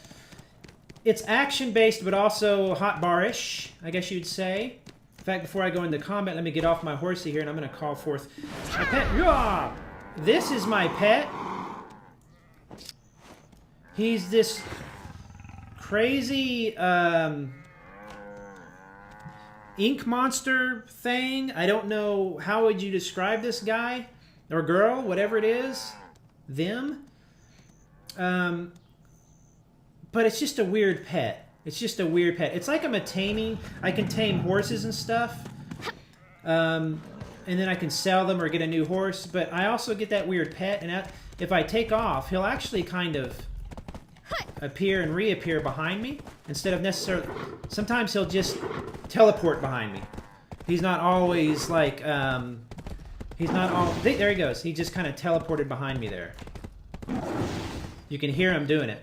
it's action-based, but also hotbar-ish, I guess you'd say. In fact, before I go into combat, let me get off my horsey here, and I'm going to call forth my pet. Yeah! This is my pet. He's this crazy ink monster thing. I don't know, how would you describe this guy? Or girl, whatever it is. Them. But it's just a weird pet. It's just a weird pet. It's like I can tame horses and stuff. And then I can sell them or get a new horse. But I also get that weird pet, and if I take off, he'll actually kind of appear and reappear behind me instead of necessarily. Sometimes he'll just teleport behind me. He's not always like he's not all. There he goes. He just kind of teleported behind me there. You can hear him doing it.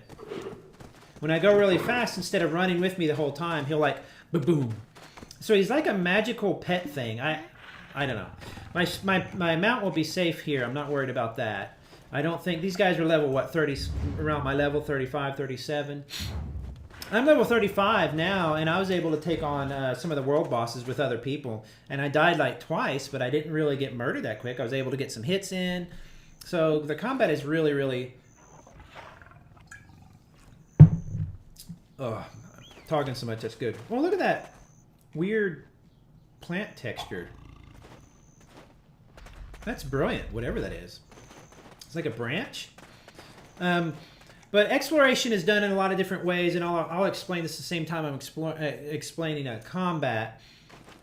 When I go really fast, instead of running with me the whole time, he'll like boom. So he's like a magical pet thing. I don't know. My mount will be safe here. I'm not worried about that. I don't think these guys are level, what, 30, around my level, 35, 37. I'm level 35 now, and I was able to take on some of the world bosses with other people. And I died like twice, but I didn't really get murdered that quick. I was able to get some hits in. So the combat is really, really Oh, talking so much, that's good. Well, look at that weird plant texture. That's brilliant, whatever that is. It's like a branch. But exploration is done in a lot of different ways, and I'll explain this at the same time I'm explaining combat.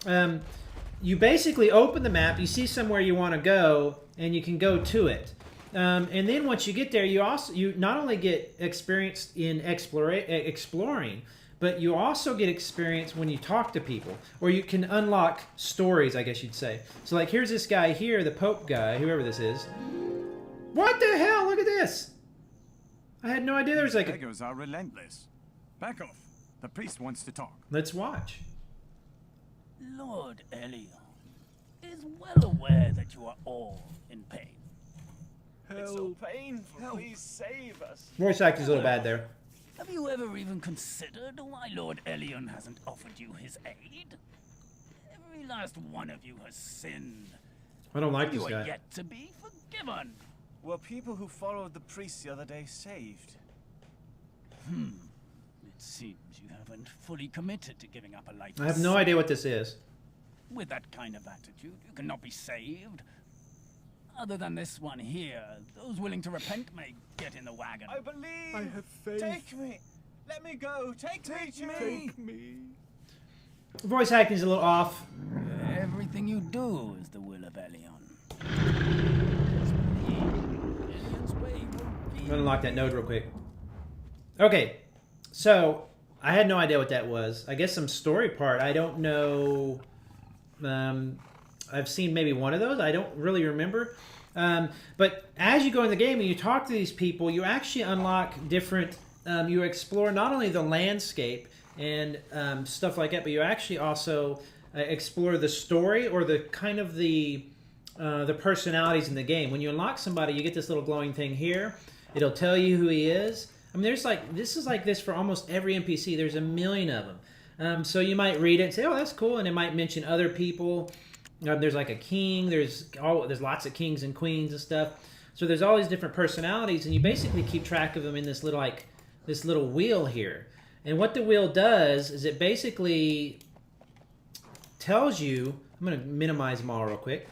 You basically open the map, you see somewhere you want to go, and you can go to it. And then once you get there, you not only get experience in exploring, but you also get experience when you talk to people, or you can unlock stories, I guess you'd say. So like here's this guy here, the Pope guy, whoever this is. What the hell? Look at this! I had no idea there was like a... Beggars are relentless. Back off. The priest wants to talk. Let's watch. Lord Elion is well aware that you are all in pain. It's so painful. Please save us. Voice acting's a little bad there. Have you ever even considered why Lord Elion hasn't offered you his aid? Every last one of you has sinned. I don't like You this are guy. yet to be forgiven. Were people who followed the priest the other day saved? It seems you haven't fully committed to giving up a life. I have no idea what this is. With that kind of attitude, you cannot be saved. Other than this one here, those willing to repent may get in the wagon. I believe. I have faith. Take me. Let me go. Take me. Take me. Voice acting's a little off. Everything you do is the will of Elion. Elion's way will be... I'm gonna unlock that node real quick. Okay, so I had no idea what that was. I guess some story part. I don't know. I've seen maybe one of those. I don't really remember. But as you go in the game and you talk to these people, you actually unlock different. You explore not only the landscape and stuff like that, but you actually also explore the story or the kind of the personalities in the game. When you unlock somebody, you get this little glowing thing here. It'll tell you who he is. I mean, this is like this for almost every NPC. There's a million of them. So you might read it and say, "Oh, that's cool," and it might mention other people. There's like a king. There's lots of kings and queens and stuff. So there's all these different personalities, and you basically keep track of them in this little wheel here. And what the wheel does is it basically tells you. I'm going to minimize them all real quick.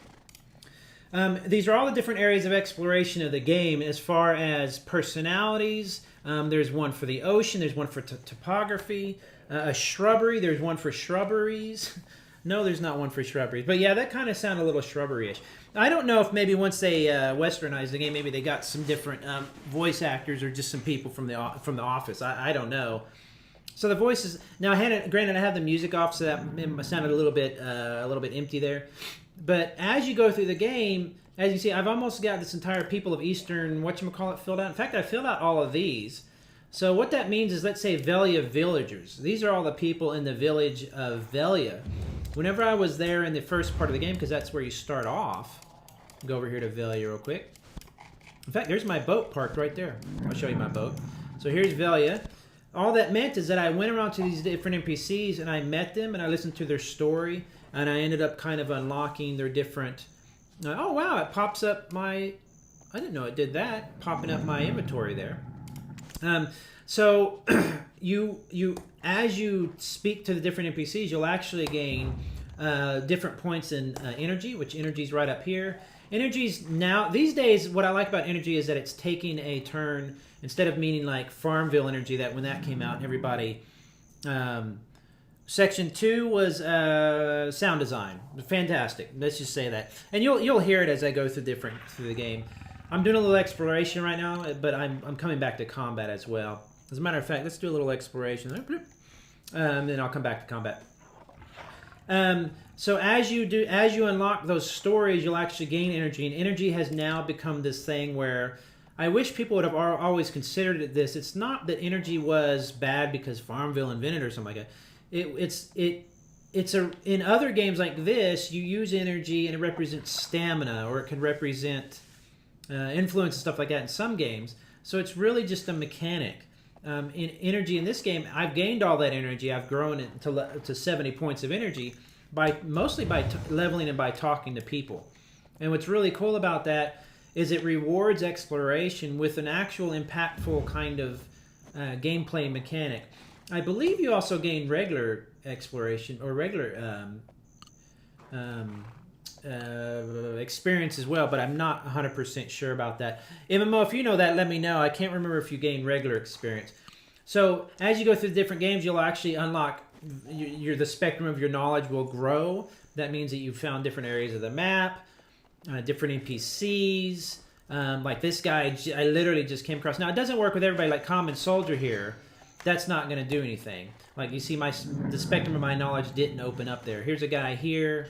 These are all the different areas of exploration of the game as far as personalities. There's one for the ocean. There's one for topography. A shrubbery. There's one for shrubberies. No, there's not one for shrubberies. But yeah, that kind of sounded a little shrubbery-ish. I don't know if maybe once they westernized the game, maybe they got some different voice actors or just some people from the office. I don't know. So the voices now, granted, I have the music off, so that sounded a little bit empty there. But as you go through the game, as you see, I've almost got this entire people of Eastern whatchamacallit filled out. In fact, I filled out all of these. So what that means is, let's say Velia villagers. These are all the people in the village of Velia. Whenever I was there in the first part of the game, because that's where you start off, go over here to Velia real quick. In fact, there's my boat parked right there. I'll show you my boat. So here's Velia. All that meant is that I went around to these different NPCs and I met them and I listened to their story and I ended up kind of unlocking their different... oh wow, it pops up my... I didn't know it did that. Popping up my inventory there. So as you speak to the different NPCs, you'll actually gain different points in energy, which energy's right up here. Energy's now, these days, what I like about energy is that it's taking a turn, instead of meaning like Farmville energy, that when that came out, everybody... Section 2 was sound design. Fantastic. Let's just say that. And you'll hear it as I go through the game. I'm doing a little exploration right now, but I'm coming back to combat as well. As a matter of fact, let's do a little exploration. Then I'll come back to combat. So as you unlock those stories, you'll actually gain energy, and energy has now become this thing where I wish people would have always considered it this. It's not that energy was bad because Farmville invented it or something like that. It's in other games like this, you use energy and it represents stamina, or it can represent influence and stuff like that in some games. So it's really just a mechanic. In energy in this game, I've gained all that energy. I've grown it to 70 points of energy mostly by leveling and by talking to people. And what's really cool about that is it rewards exploration with an actual impactful kind of gameplay mechanic. I believe you also gain regular exploration or regular experience as well, but I'm not 100% sure about that. MMO, if you know that, let me know. I can't remember if you gain regular experience. So as you go through the different games, you'll actually unlock the spectrum of your knowledge will grow. That means that you've found different areas of the map, different NPCs. Like this guy, I literally just came across. Now, it doesn't work with everybody like Common Soldier here. That's not going to do anything. Like you see, the spectrum of my knowledge didn't open up there. Here's a guy here.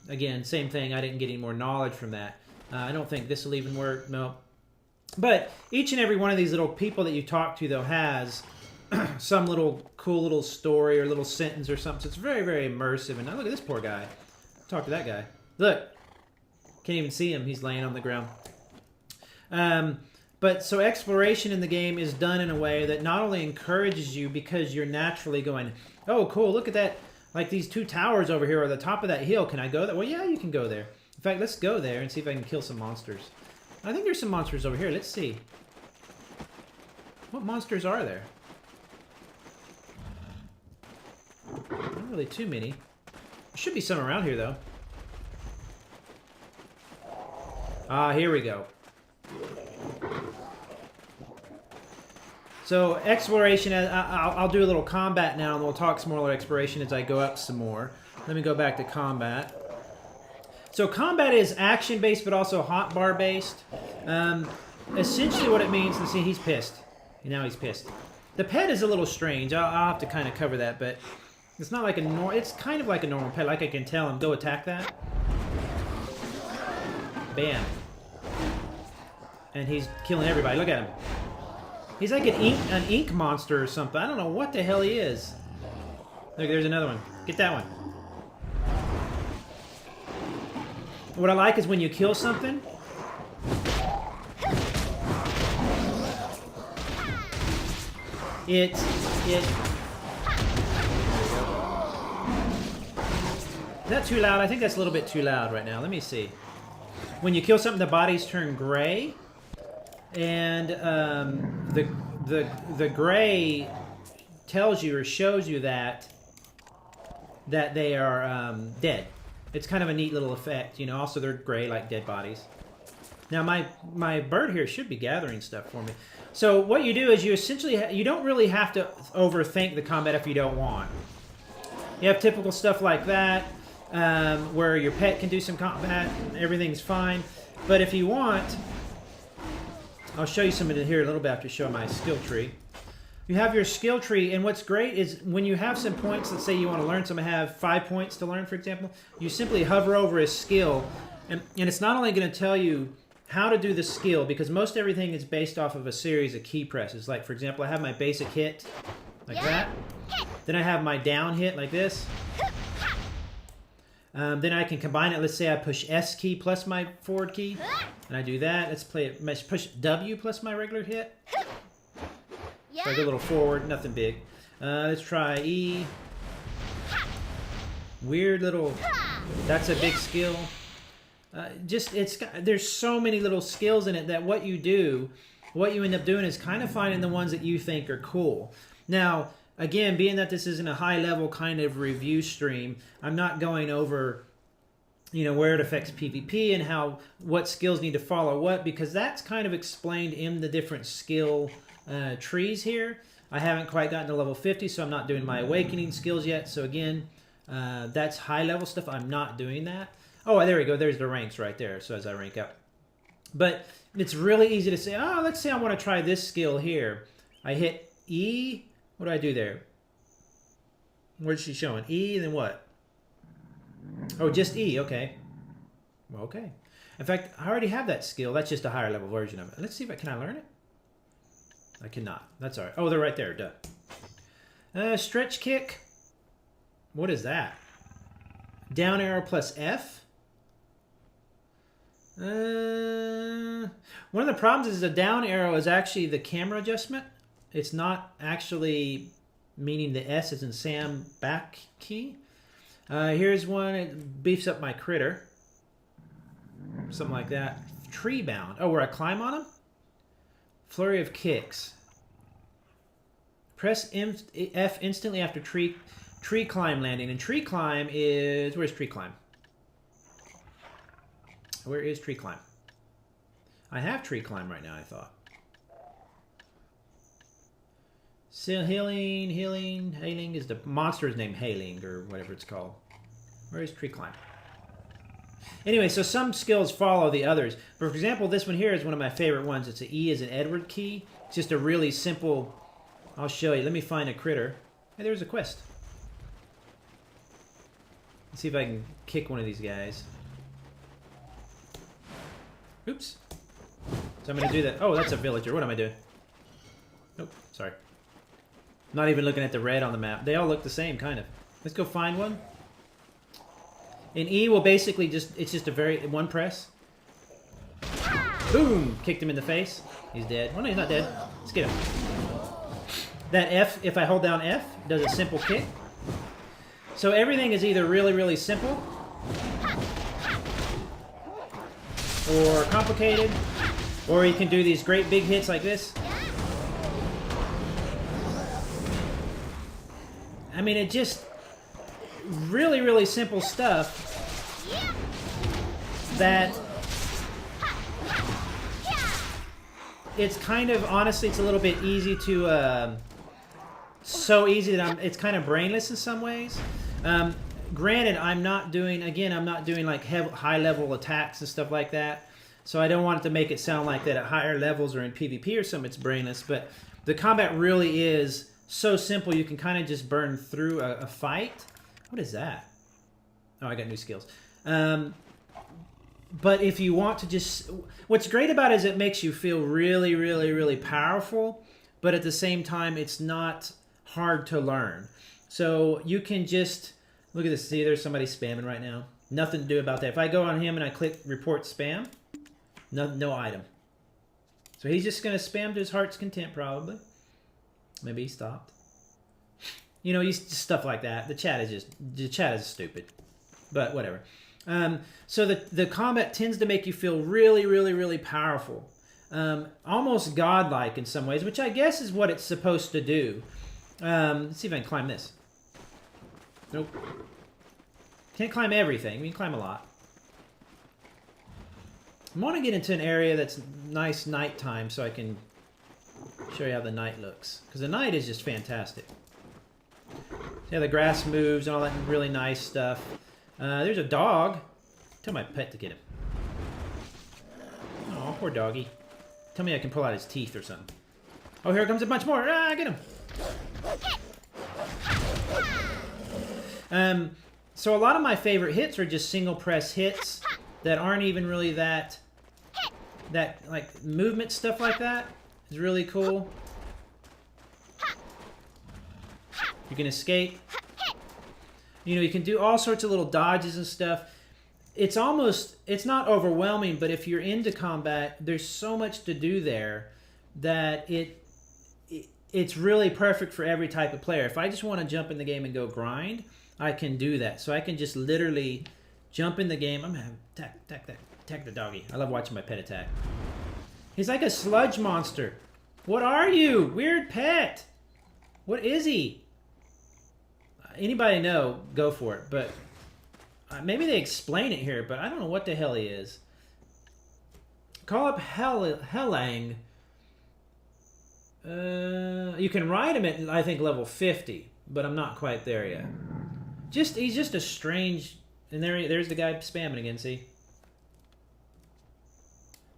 Again, same thing. I didn't get any more knowledge from that. I don't think this will even work. No. But each and every one of these little people that you talk to, though, has some little cool little story or little sentence or something. So it's very, very immersive. And now look at this poor guy. Talk to that guy. Look. Can't even see him. He's laying on the ground. But so exploration in the game is done in a way that not only encourages you because you're naturally going, oh, cool, look at that. Like these two towers over here or the top of that hill. Can I go there? Well, yeah, you can go there. In fact, let's go there and see if I can kill some monsters. I think there's some monsters over here. Let's see. What monsters are there? Not really too many. There should be some around here, though. Ah, here we go. So, exploration, I'll do a little combat now, and we'll talk some more exploration as I go up some more. Let me go back to combat. So, combat is action-based, but also hotbar-based. Essentially what it means, and see, he's pissed. Now he's pissed. The pet is a little strange. I'll have to kind of cover that, but it's not like a normal, it's kind of like a normal pet. Like I can tell him, go attack that. Bam. And he's killing everybody. Look at him. He's like an ink monster or something. I don't know what the hell he is. Look, there's another one. Get that one. What I like is when you kill something, Is that too loud? I think that's a little bit too loud right now. Let me see. When you kill something, the bodies turn gray, and the gray tells you or shows you that they are dead. It's kind of a neat little effect, you know. Also, they're gray like dead bodies. Now, my bird here should be gathering stuff for me. So what you do is you essentially you don't really have to overthink the combat if you don't want. You have typical stuff like that, where your pet can do some combat, and everything's fine. But if you want, I'll show you some of it here a little bit after I show my skill tree. You have your skill tree, and what's great is when you have some points, let's say you want to learn something, have 5 points to learn, for example, you simply hover over a skill, and it's not only going to tell you how to do the skill, because most everything is based off of a series of key presses. Like, for example, I have my basic hit, like that. Then I have my down hit, like this. Then I can combine it. Let's say I push S key plus my forward key, and I do that. Let's play it. Let's push W plus my regular hit. So I go a little forward, nothing big. Let's try E. Weird little. That's a big skill. There's so many little skills in it that what you end up doing is kind of finding the ones that you think are cool. Now, again, being that this isn't a high-level kind of review stream, I'm not going over, you know, where it affects PvP and what skills need to follow what, because that's kind of explained in the different skill trees here. I haven't quite gotten to level 50, so I'm not doing my awakening skills yet. So again, that's high-level stuff. I'm not doing that. Oh, there we go. There's the ranks right there. So as I rank up. But it's really easy to say, oh, let's say I want to try this skill here. I hit E. What do I do there? Where's she showing? E, and then what? Oh, just E. Okay. Okay. In fact, I already have that skill. That's just a higher level version of it. Let's see if can I learn it? I cannot. That's all right. Oh, they're right there. Duh. Stretch kick. What is that? Down arrow plus F. One of the problems is the down arrow is actually the camera adjustment. It's not actually meaning the S is in Sam back key. Here's one. It beefs up my critter. Something like that. Tree bound. Oh, where I climb on them? Flurry of kicks. Press F instantly after tree climb landing. And tree climb is... Where's tree climb? Where is tree climb? I have tree climb right now, I thought. Still Hailing is the monster's name, Hailing, or whatever it's called. Where is tree climb? Anyway, so some skills follow the others. For example, this one here is one of my favorite ones. It's an E as an Edward key. It's just a really simple... I'll show you. Let me find a critter. Hey, there's a quest. Let's see if I can kick one of these guys. Oops. So I'm going to do that. Oh, that's a villager. What am I doing? Nope, sorry. Not even looking at the red on the map. They all look the same, kind of. Let's go find one. And E will basically just... It's just a very... One press. Boom! Kicked him in the face. He's dead. Oh, no, he's not dead. Let's get him. That F, if I hold down F, does a simple kick. So everything is either really, really simple... or complicated. Or you can do these great big hits like this. I mean, it just... Really, really simple stuff that it's kind of, honestly, it's a little bit easy to, so easy that it's kind of brainless in some ways. Granted, I'm not doing like high-level attacks and stuff like that, so I don't want it to make it sound like that at higher levels or in PvP or something it's brainless, but the combat really is so simple you can kind of just burn through a fight. What is that? Oh, I got new skills. But if you want to just... What's great about it is it makes you feel really, really, really powerful, but at the same time, it's not hard to learn. So you can just... Look at this. See, there's somebody spamming right now. Nothing to do about that. If I go on him and I click report spam, no item. So he's just going to spam to his heart's content, probably. Maybe he stopped. You know, stuff like that. The chat is stupid, but whatever. So the combat tends to make you feel really, really, really powerful, almost godlike in some ways, which I guess is what it's supposed to do. Let's see if I can climb this. Nope. Can't climb everything. We can climb a lot. I want to get into an area that's nice nighttime so I can show you how the night looks, because the night is just fantastic. See how the grass moves and all that really nice stuff. There's a dog. Tell my pet to get him. Oh, poor doggy. Tell me I can pull out his teeth or something. Oh, here comes a bunch more. Ah, get him. So a lot of my favorite hits are just single press hits that aren't even really that like movement stuff like that is really cool. You can escape. You know, you can do all sorts of little dodges and stuff. It's not overwhelming, but if you're into combat, there's so much to do there that it's really perfect for every type of player. If I just want to jump in the game and go grind, I can do that. So I can just literally jump in the game. I'm going to attack the doggy. I love watching my pet attack. He's like a sludge monster. What are you? Weird pet. What is he? Anybody know, go for it. But maybe they explain it here, but I don't know what the hell he is. Call up Hellang. You can ride him at, I think, level 50, but I'm not quite there yet. He's just a strange... And there's the guy spamming again, see?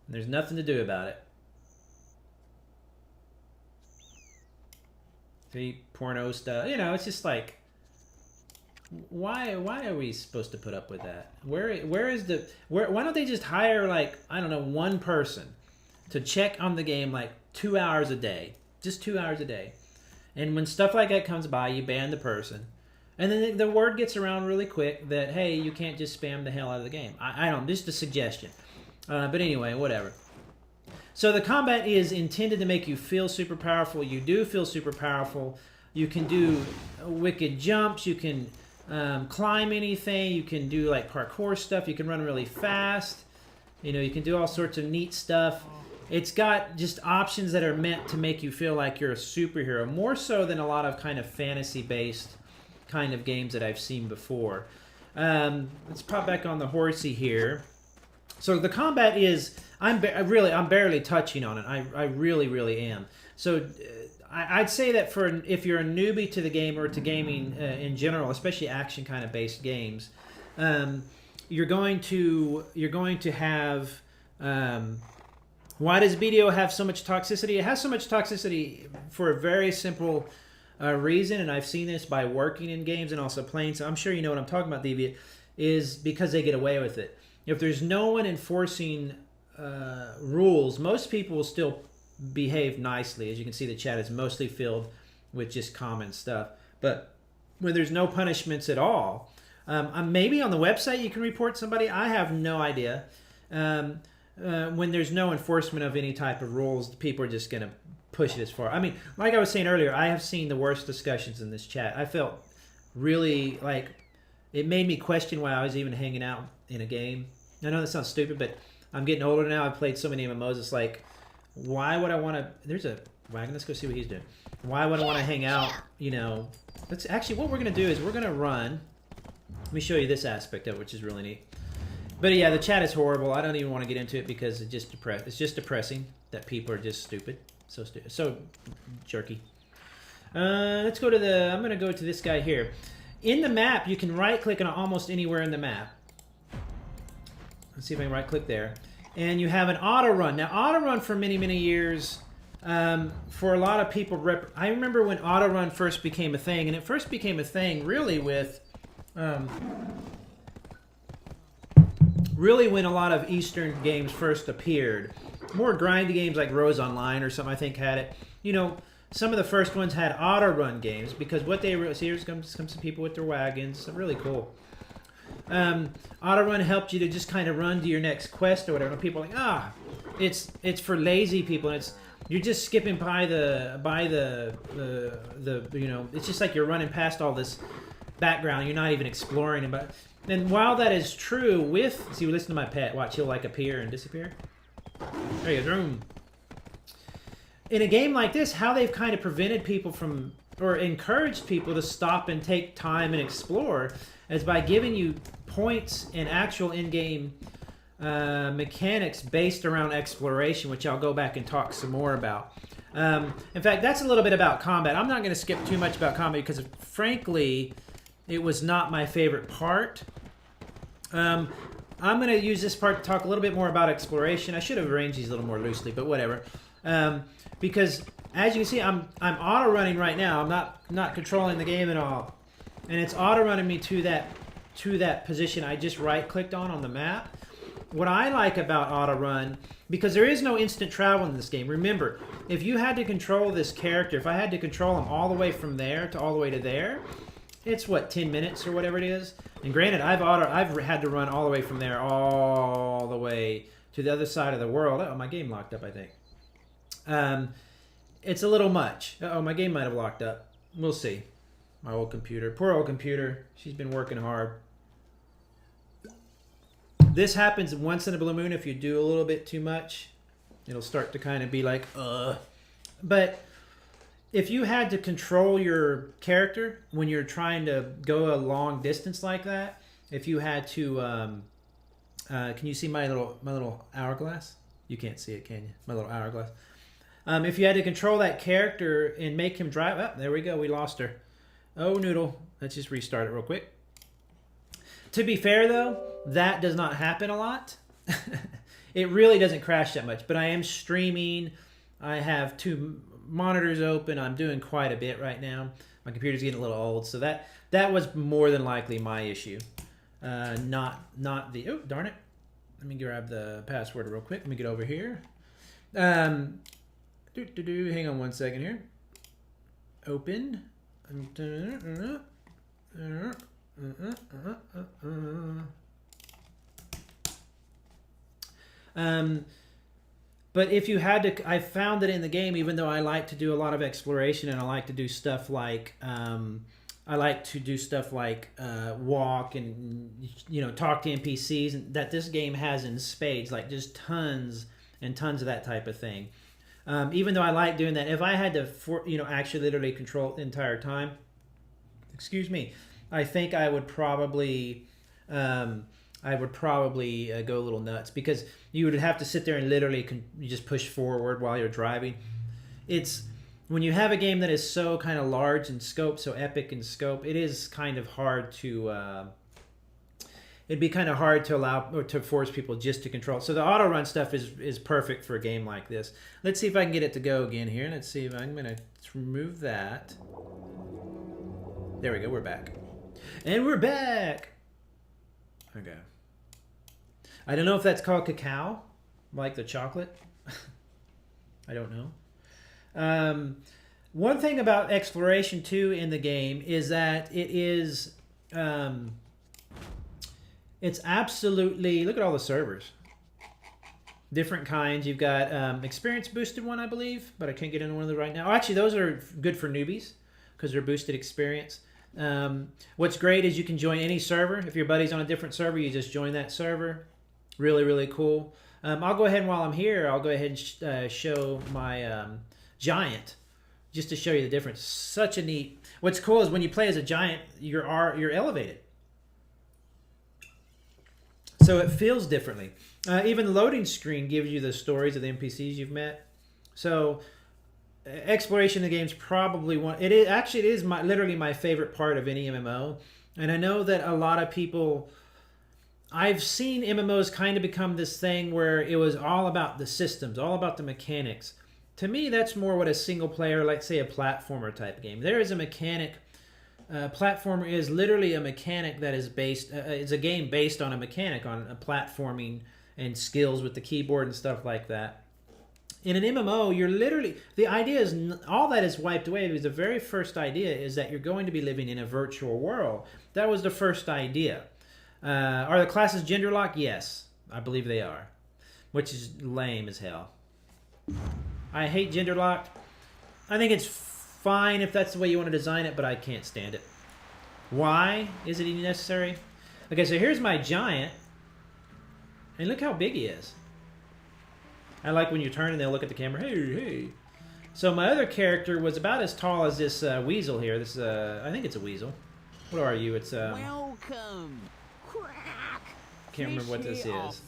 And there's nothing to do about it. See, porno stuff. You know, it's just like... Why are we supposed to put up with that? Why don't they just hire, like, I don't know, one person to check on the game like 2 hours a day? Just 2 hours a day. And when stuff like that comes by, you ban the person. And then the word gets around really quick that, hey, you can't just spam the hell out of the game. I don't, just a suggestion. But anyway, whatever. So the combat is intended to make you feel super powerful. You do feel super powerful. You can do wicked jumps. You can climb anything. You can do like parkour stuff. You can run really fast. You know, you can do all sorts of neat stuff. it's got just options that are meant to make you feel like you're a superhero, more so than a lot of kind of fantasy-based kind of games that I've seen before. Let's pop back on the horsey here. So the combat is, I'm barely touching on it. I really am. So I'd say that if you're a newbie to the game or to gaming in general, especially action kind of based games, you're going to have. Why does BDO have so much toxicity? It has so much toxicity for a very simple reason, and I've seen this by working in games and also playing, so I'm sure you know what I'm talking about, Deviant, is because they get away with it. If there's no one enforcing rules, most people will still behave nicely. As you can see, the chat is mostly filled with just common stuff. But when there's no punishments at all, maybe on the website you can report somebody. I have no idea. When there's no enforcement of any type of rules, people are just going to push it as far. I mean, like I was saying earlier, I have seen the worst discussions in this chat. I felt really like it made me question why I was even hanging out in a game. I know that sounds stupid, but I'm getting older now. I've played so many MMOs. It's like, why would I want to... There's a wagon. Let's go see what he's doing. Why would I want to hang out, you know... Let's actually, what we're going to do is we're going to run. Let me show you this aspect of it, which is really neat. But yeah, the chat is horrible. I don't even want to get into it because it's just depressing that people are just stupid. So stupid. So jerky. Let's go to the... I'm going to go to this guy here. In the map, you can right-click on almost anywhere in the map. Let's see if I can right-click there. And you have an auto-run. Now, auto-run for many, many years, for a lot of people... I remember when auto-run first became a thing, and it first became a thing really with... really when a lot of Eastern games first appeared. More grindy games like Rose Online or something, I think, had it. You know, some of the first ones had auto-run games because what they... See, here comes some people with their wagons. Really cool. Auto-run helped you to just kind of run to your next quest or whatever. And people are like, it's for lazy people. And you're just skipping by the you know, it's just like you're running past all this background. You're not even exploring it. And while that is true see, listen to my pet. Watch, he'll like appear and disappear. There you go. In a game like this, how they've kind of prevented people from, or encouraged people to stop and take time and explore, is by giving you points and actual in-game mechanics based around exploration, which I'll go back and talk some more about. In fact, that's a little bit about combat. I'm not going to skip too much about combat because, frankly, it was not my favorite part. I'm going to use this part to talk a little bit more about exploration. I should have arranged these a little more loosely, but whatever. Because, as you can see, I'm auto-running right now. I'm not controlling the game at all. And it's auto-running me to that position I just right-clicked on the map. What I like about auto-run, because there is no instant travel in this game. Remember, if you had to control this character, if I had to control him all the way from there to all the way to there, it's what, 10 minutes or whatever it is. And granted, I've had to run all the way from there all the way to the other side of the world. Oh, my game locked up, I think. It's a little much. Uh-oh, my game might have locked up. We'll see. My old computer. Poor old computer. She's been working hard. This happens once in a blue moon. If you do a little bit too much, it'll start to kind of be like, But if you had to control your character when you're trying to go a long distance like that, if you had to... can you see my little hourglass? You can't see it, can you? My little hourglass. If you had to control that character and make him drive... Oh, there we go. We lost her. Oh, noodle. Let's just restart it real quick. To be fair, though, that does not happen a lot. It really doesn't crash that much. But I am streaming. I have 2 monitors open. I'm doing quite a bit right now. My computer's getting a little old. So that was more than likely my issue. Not the... Oh, darn it. Let me grab the password real quick. Let me get over here. Hang on one second here. Open. But if you had to, I found that in the game, even though I like to do a lot of exploration and I like to do stuff like, walk and, you know, talk to NPCs, and that this game has in spades, like just tons and tons of that type of thing. Even though I like doing that, if I had to, actually literally control it the entire time, excuse me, I think I would probably, go a little nuts, because you would have to sit there and literally you just push forward while you're driving. It's when you have a game that is so kind of large in scope, so epic in scope, it is kind of hard to. It'd be kind of hard to allow or to force people just to control. So the auto run stuff is perfect for a game like this. Let's see if I can get it to go again here. Let's see if I'm gonna remove that. There we go. We're back, and we're back. Okay. I don't know if that's called cacao, like the chocolate. I don't know. One thing about exploration too in the game is that it is. It's absolutely, look at all the servers. Different kinds. You've got experience boosted one, I believe, but I can't get into one of those right now. Oh, actually, those are good for newbies because they're boosted experience. What's great is you can join any server. If your buddy's on a different server, you just join that server. Really, really cool. I'll go ahead and while I'm here, I'll go ahead and show my giant just to show you the difference. Such a neat. What's cool is when you play as a giant, you're elevated. So it feels differently. Even the loading screen gives you the stories of the NPCs you've met. So exploration of the game's probably one. It is literally my favorite part of any MMO. And I know that a lot of people. I've seen MMOs kind of become this thing where it was all about the systems, all about the mechanics. To me, that's more what a single player, like say a platformer type game. There is a mechanic. Platformer is literally a mechanic that is based. It's a game based on a mechanic, on a platforming and skills with the keyboard and stuff like that. In an MMO, you're literally, the idea is all that is wiped away. Because the very first idea is that you're going to be living in a virtual world. That was the first idea. Are the classes gender locked? Yes, I believe they are, which is lame as hell. I hate gender locked. I think it's fine if that's the way you want to design it, but I can't stand it. Why is it even necessary? Okay, so here's my giant, and look how big he is. I like when you turn and they'll look at the camera. Hey, hey. So my other character was about as tall as this weasel here. This I think it's a weasel. What are you? It's welcome. Can't remember what this is.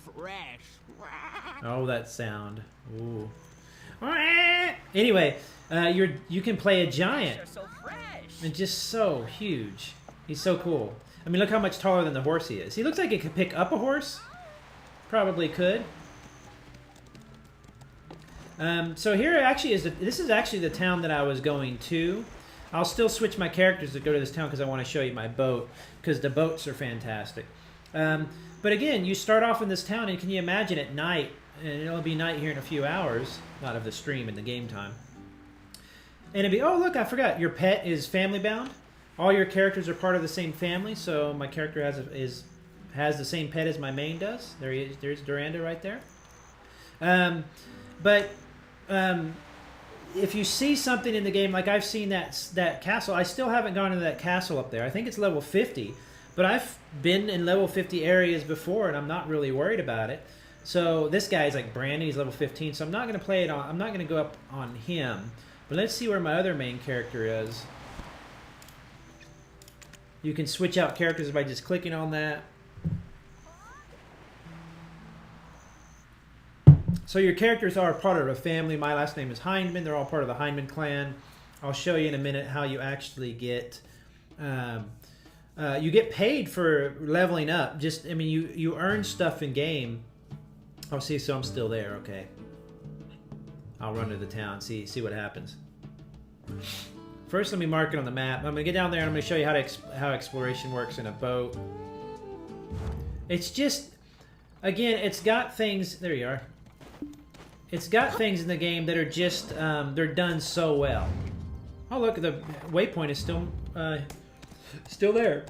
Oh, that sound. Ooh. Anyway, you can play a giant. And just so huge. He's so cool. I mean, look how much taller than the horse he is. He looks like he could pick up a horse. Probably could. So here actually is this is actually the town that I was going to. I'll still switch my characters to go to this town because I want to show you my boat, because the boats are fantastic. But again, you start off in this town, and can you imagine at night, and it'll be night here in a few hours, not of the stream, in the game time. And it'd be, oh look, I forgot, your pet is family bound. All your characters are part of the same family, so my character has the same pet as my main does. There he is. There's Duranda right there. If you see something in the game, like I've seen that castle, I still haven't gone into that castle up there. I think it's level 50, but I've been in level 50 areas before, and I'm not really worried about it. So this guy is like brand new, he's level 15, so I'm not going to play it on. I'm not going to go up on him. But let's see where my other main character is. You can switch out characters by just clicking on that. So your characters are part of a family. My last name is Hindman. They're all part of the Hindman clan. I'll show you in a minute how you actually get... you get paid for leveling up. Just, I mean, you earn stuff in game. Oh, see, so I'm still there. Okay. I'll run to the town, see what happens. First, let me mark it on the map. I'm going to get down there and I'm going to show you how exploration works in a boat. It's just, again, it's got things... There you are. It's got things in the game that are just, they're done so well. Oh, look, the waypoint is still there.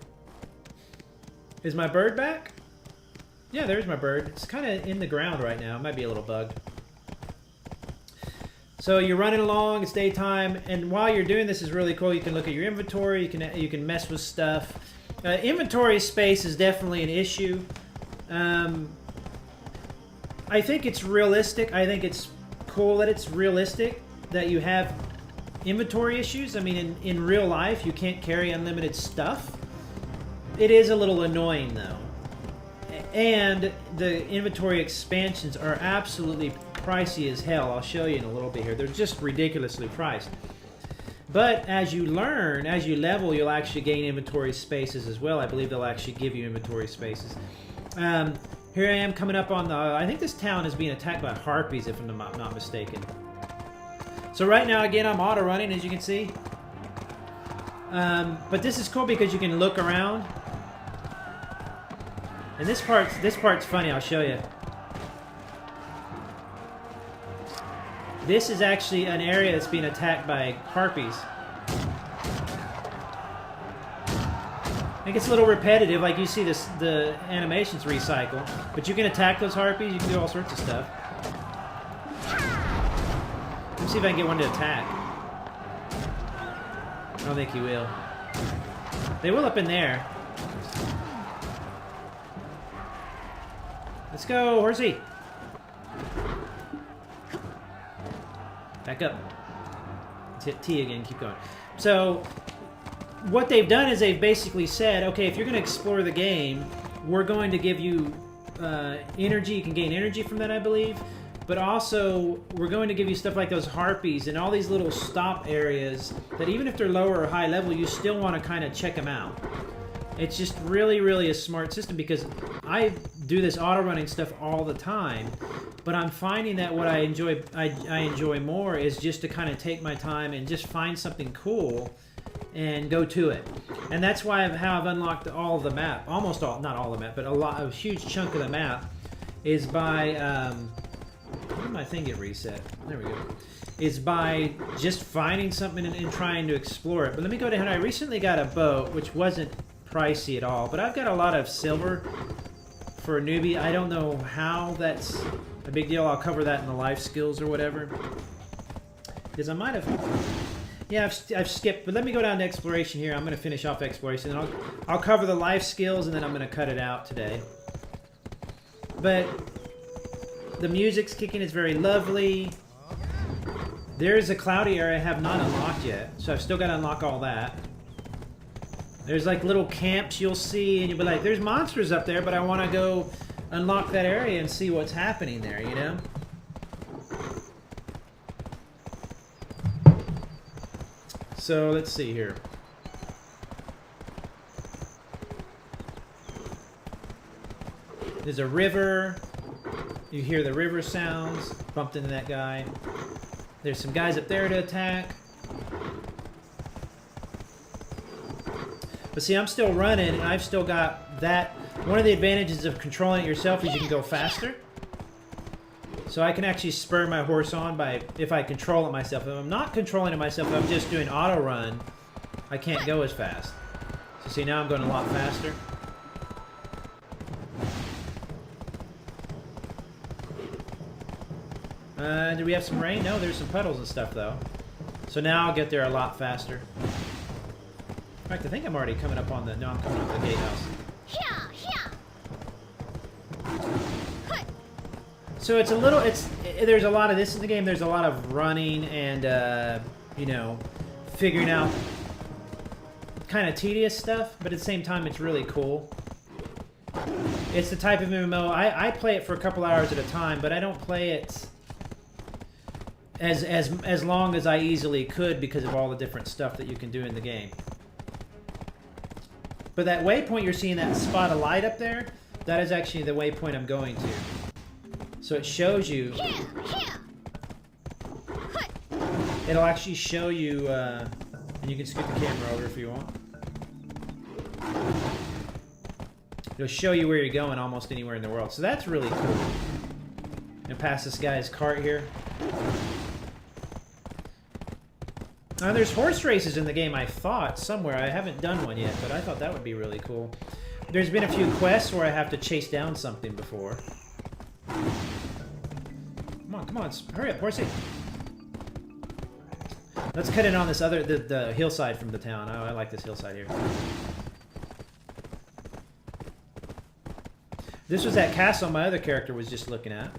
Is my bird back? Yeah, there's my bird. It's kind of in the ground right now. It might be a little bugged. So you're running along, it's daytime, and while you're doing this is really cool. You can look at your inventory, you can mess with stuff. Inventory space is definitely an issue. I think it's realistic. I think it's cool that it's realistic that you have inventory issues. I mean, in real life, you can't carry unlimited stuff. It is a little annoying, though. And the inventory expansions are absolutely pricey as hell. I'll show you in a little bit here. They're just ridiculously priced. But as you learn, as you level, you'll actually gain inventory spaces as well. I believe they'll actually give you inventory spaces. Here I am coming up on the... I think this town is being attacked by harpies, if I'm not mistaken. So right now, again, I'm auto-running, as you can see. But this is cool because you can look around. And this part's funny. I'll show you. This is actually an area that's being attacked by harpies. It gets a little repetitive, like you see the animations recycle. But you can attack those harpies, you can do all sorts of stuff. Let me see if I can get one to attack. I don't think he will. They will up in there. Let's go, horsey! Back up. Let's hit T again, keep going. So, what they've done is they've basically said, okay, if you're going to explore the game, we're going to give you energy. You can gain energy from that, I believe. But also, we're going to give you stuff like those harpies and all these little stop areas that even if they're lower or high level, you still want to kind of check them out. It's just really, really a smart system because I do this auto-running stuff all the time. But I'm finding that what I enjoy more is just to kind of take my time and just find something cool and go to it. And that's why I've unlocked all of the map. Almost all, not all the map, but a huge chunk of the map is by, where did my thing get reset? There we go. Is by just finding something and trying to explore it. But let me go down. I recently got a boat, which wasn't pricey at all, but I've got a lot of silver for a newbie. I don't know how that's a big deal. I'll cover that in the life skills or whatever. Because I might have... Yeah, I've skipped, but let me go down to exploration here. I'm going to finish off exploration, and I'll cover the life skills, and then I'm going to cut it out today. But the music's kicking. It's very lovely. There is a cloudy area I have not unlocked yet, so I've still got to unlock all that. There's like little camps you'll see, and you'll be like, there's monsters up there, but I want to go unlock that area and see what's happening there, you know? So, let's see here. There's a river. You hear the river sounds. Bumped into that guy. There's some guys up there to attack. But see, I'm still running, and I've still got that. One of the advantages of controlling it yourself is you can go faster. So I can actually spur my horse on if I control it myself. If I'm not controlling it myself, if I'm just doing auto run, I can't go as fast. So see, now I'm going a lot faster. Do we have some rain? No, there's some puddles and stuff though. So now I'll get there a lot faster. In fact, I think I'm already coming up on the... No, I'm coming up the gatehouse. So it's a little... There's a lot of this in the game. There's a lot of running and, you know, figuring out kind of tedious stuff. But at the same time, it's really cool. It's the type of MMO... I play it for a couple hours at a time, but I don't play it as long as I easily could because of all the different stuff that you can do in the game. But that waypoint you're seeing, that spot of light up there, that is actually the waypoint I'm going to. So it shows you... It'll actually show you... and you can scoot the camera over if you want. It'll show you where you're going almost anywhere in the world. So that's really cool. And past this guy's cart here. There's horse races in the game, I thought, somewhere. I haven't done one yet, but I thought that would be really cool. There's been a few quests where I have to chase down something before. Come on, hurry up, horsey. Let's cut in on this other, the hillside from the town. Oh, I like this hillside here. This was that castle my other character was just looking at.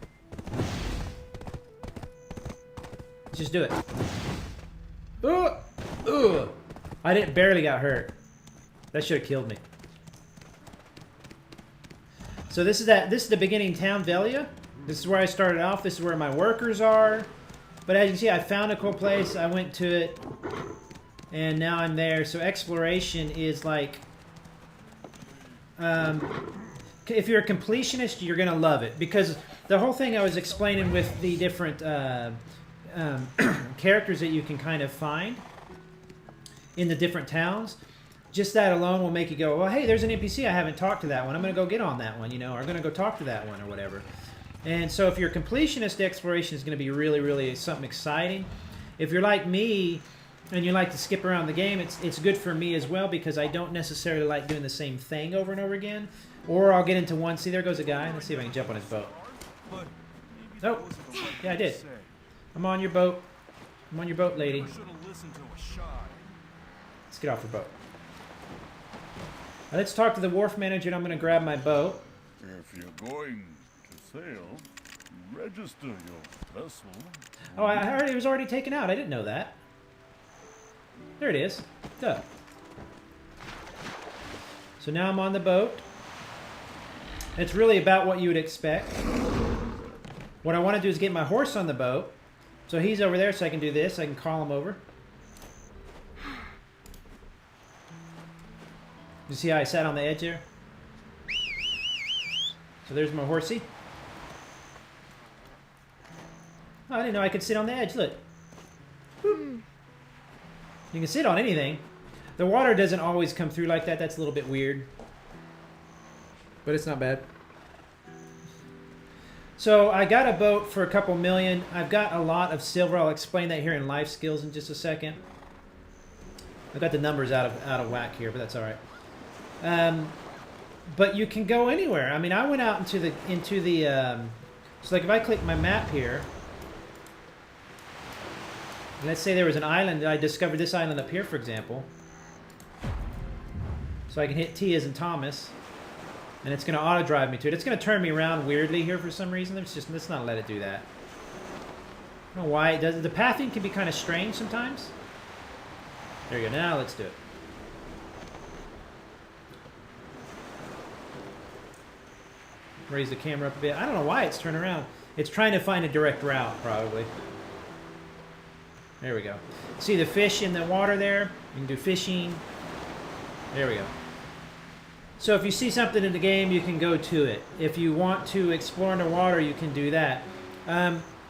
Just do it. Ooh! Ooh! I didn't barely got hurt. That should have killed me. So this is the beginning town, Velia. This is where I started off. This is where my workers are. But as you can see, I found a cool place. I went to it. And now I'm there. So exploration is like... if you're a completionist, you're going to love it. Because the whole thing I was explaining with the different characters that you can kind of find in the different towns, just that alone will make you go, well, hey, there's an NPC I haven't talked to that one. I'm going to go get on that one, you know, or I'm going to go talk to that one or whatever. And so if you're a completionist, exploration is going to be really, really something exciting. If you're like me and you like to skip around the game, it's good for me as well because I don't necessarily like doing the same thing over and over again. Or I'll get into one. See, there goes a guy. Let's see if I can jump on his boat. Oh, yeah, I did. I'm on your boat. I'm on your boat, lady. Let's get off your boat. Now, let's talk to the wharf manager, and I'm going to grab my boat. If you're going to sail, register your vessel. Oh, I heard it was already taken out. I didn't know that. There it is. Duh. So now I'm on the boat. It's really about what you would expect. What I want to do is get my horse on the boat. So he's over there, so I can do this. I can call him over. You see how I sat on the edge there? So there's my horsey. Oh, I didn't know I could sit on the edge. Look. You can sit on anything. The water doesn't always come through like that. That's a little bit weird. But it's not bad. So I got a boat for a couple million. I've got a lot of silver. I'll explain that here in life skills in just a second. I've got the numbers out of whack here, but that's all right. But you can go anywhere. I mean, I went out into the so like if I click my map here, let's say there was an island. I discovered this island up here, for example. So I can hit T as in Thomas, and it's going to auto drive me to it. It's going to turn me around weirdly here for some reason. Let's not let it do that. I don't know why it does. The pathing can be kind of strange sometimes. There you go. Now let's do it. Raise the camera up a bit. I don't know why it's turned around. It's trying to find a direct route, probably. There we go. See the fish in the water there? You can do fishing. There we go. So if you see something in the game, you can go to it. If you want to explore underwater, you can do that.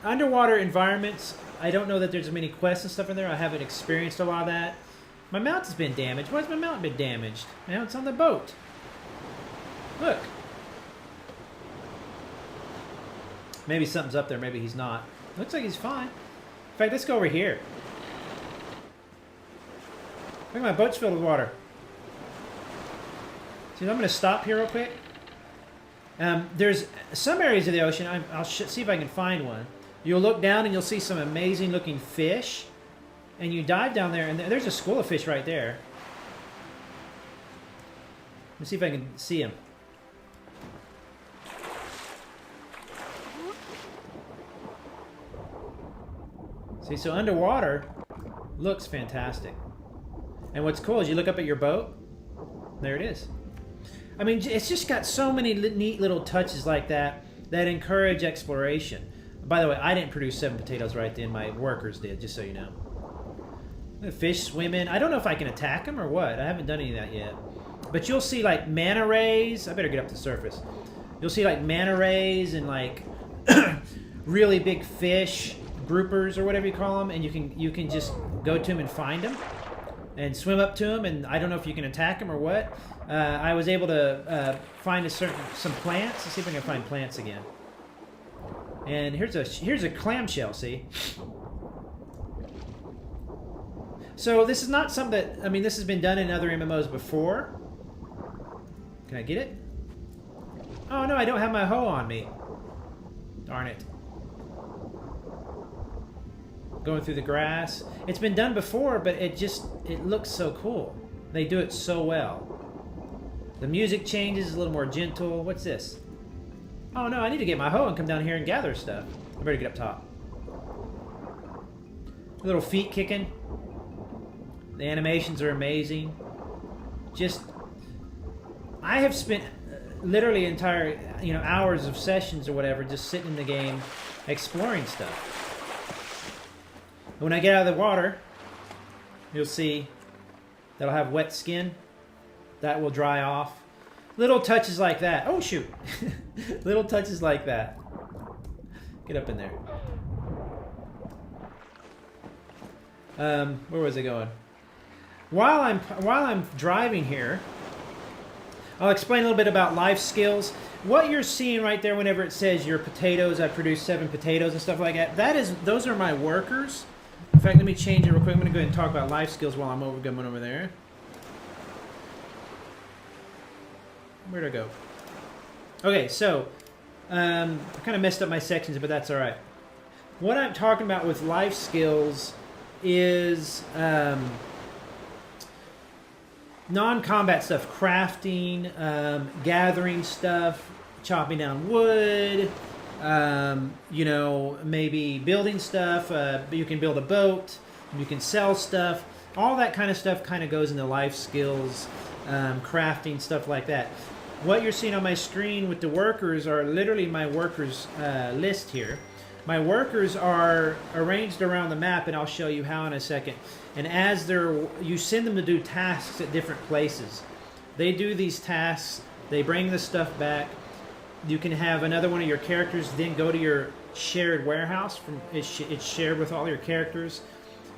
Underwater environments, I don't know that there's many quests and stuff in there. I haven't experienced a lot of that. My mount has been damaged. Why has my mount been damaged? Now it's on the boat. Look. Maybe something's up there. Maybe he's not. Looks like he's fine. In fact, let's go over here. Look, my boat's filled with water. See, I'm going to stop here real quick. There's some areas of the ocean. I'll see if I can find one. You'll look down and you'll see some amazing looking fish. And you dive down there, and there's a school of fish right there. Let's see if I can see them. See, so underwater looks fantastic. And what's cool is you look up at your boat, there it is. I mean, it's just got so many neat little touches like that that encourage exploration. By the way, I didn't produce 7 potatoes right then. My workers did, just so you know. The fish swimming. I don't know if I can attack them or what. I haven't done any of that yet. But you'll see like manta rays. I better get up to the surface. You'll see like manta rays and like really big fish. Groupers or whatever you call them, and you can just go to them and find them and swim up to them, and I don't know if you can attack them or what. I was able to find some plants. Let's see if I can find plants again. And here's a clamshell, see? So this is not something that, I mean, this has been done in other MMOs before. Can I get it? Oh no, I don't have my hoe on me. Darn it. Going through the grass. It's been done before, but it looks so cool. They do it so well. The music changes, a little more gentle. What's this? Oh no, I need to get my hoe and come down here and gather stuff. I better get up top. Little feet kicking. The animations are amazing. Just, I have spent literally entire, hours of sessions or whatever just sitting in the game exploring stuff. When I get out of the water, you'll see that I'll have wet skin. That will dry off. Little touches like that. Oh, shoot. Little touches like that. Get up in there. Where was I going? While I'm driving here, I'll explain a little bit about life skills. What you're seeing right there whenever it says your potatoes, I produced 7 potatoes and stuff like that, those are my workers. In fact, let me change it real quick. I'm going to go ahead and talk about life skills while I'm going over there. Where'd I go? Okay, so I kind of messed up my sections, but that's all right. What I'm talking about with life skills is non-combat stuff, crafting, gathering stuff, chopping down wood, maybe building stuff. You can build a boat, you can sell stuff. All that kind of stuff kind of goes into life skills, crafting, stuff like that. What you're seeing on my screen with the workers are literally my workers list here. My workers are arranged around the map, and I'll show you how in a second. And as you send them to do tasks at different places. They do these tasks, they bring the stuff back. You can have another one of your characters then go to your shared warehouse. It's shared with all your characters.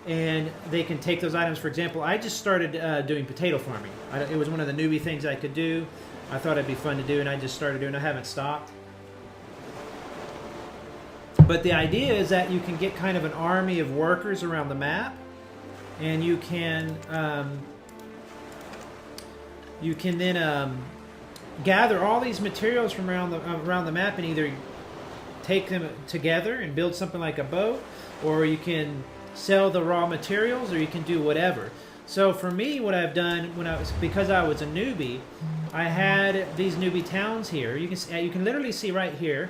And they can take those items. For example, I just started doing potato farming. It was one of the newbie things I could do. I thought it'd be fun to do, and I just started doing it. I haven't stopped. But the idea is that you can get kind of an army of workers around the map, and you can then gather all these materials from around the map and either take them together and build something like a boat, or you can sell the raw materials, or you can do whatever. So for me, what I've done because I was a newbie, I had these newbie towns here. You can literally see right here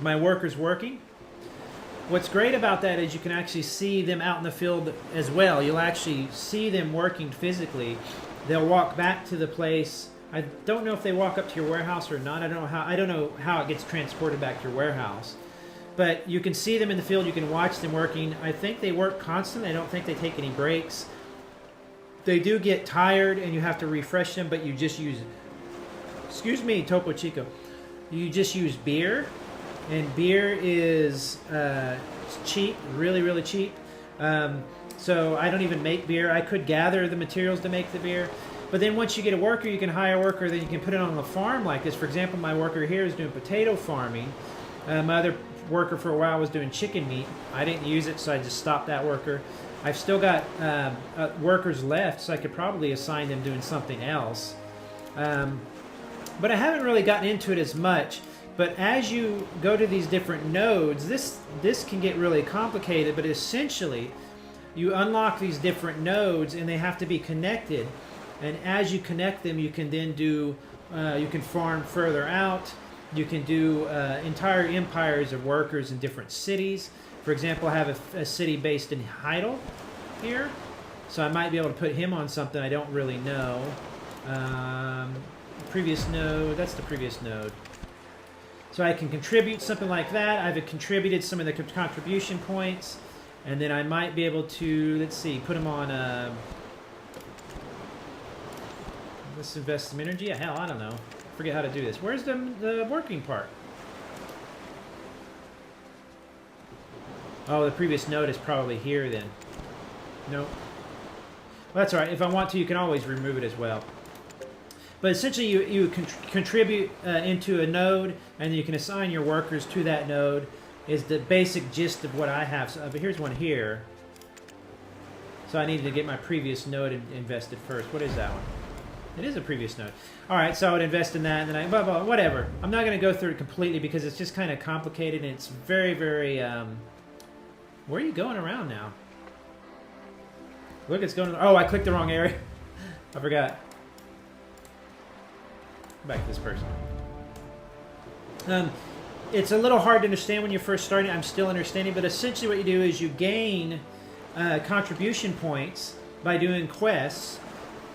my workers working. What's great about that is you can actually see them out in the field as well. You'll actually see them working physically. They'll walk back to the place. I don't know if they walk up to your warehouse or not. I don't know how it gets transported back to your warehouse. But you can see them in the field. You can watch them working. I think they work constantly. I don't think they take any breaks. They do get tired and you have to refresh them, but you just use, excuse me, Topo Chico. You just use beer, and beer is cheap, really, really cheap. So I don't even make beer. I could gather the materials to make the beer. But then once you get a worker, you can hire a worker, then you can put it on the farm like this. For example, my worker here is doing potato farming. My other worker for a while was doing chicken meat. I didn't use it, so I just stopped that worker. I've still got workers left, so I could probably assign them doing something else. But I haven't really gotten into it as much. But as you go to these different nodes, this can get really complicated, but essentially you unlock these different nodes and they have to be connected. And as you connect them, you can then do, you can farm further out. You can do entire empires of workers in different cities. For example, I have a city based in Heidel here. So I might be able to put him on something I don't really know. Previous node, that's the previous node. So I can contribute something like that. I've contributed some of the contribution points. And then I might be able to, let's see, put him on, let's invest some energy. Hell, I don't know. Forget how to do this. Where's the working part? Oh, the previous node is probably here then. Nope. Well, that's all right. If I want to, you can always remove it as well. But essentially, you contribute into a node, and you can assign your workers to that node, is the basic gist of what I have. So, but here's one here. So I needed to get my previous node invested first. What is that one? It is a previous node. All right, so I would invest in that, and then blah, blah, whatever. I'm not going to go through it completely because it's just kind of complicated, and it's very, very... where are you going around now? Look, it's going... Oh, I clicked the wrong area. I forgot. Back to this person. It's a little hard to understand when you're first starting. I'm still understanding, but essentially what you do is you gain contribution points by doing quests.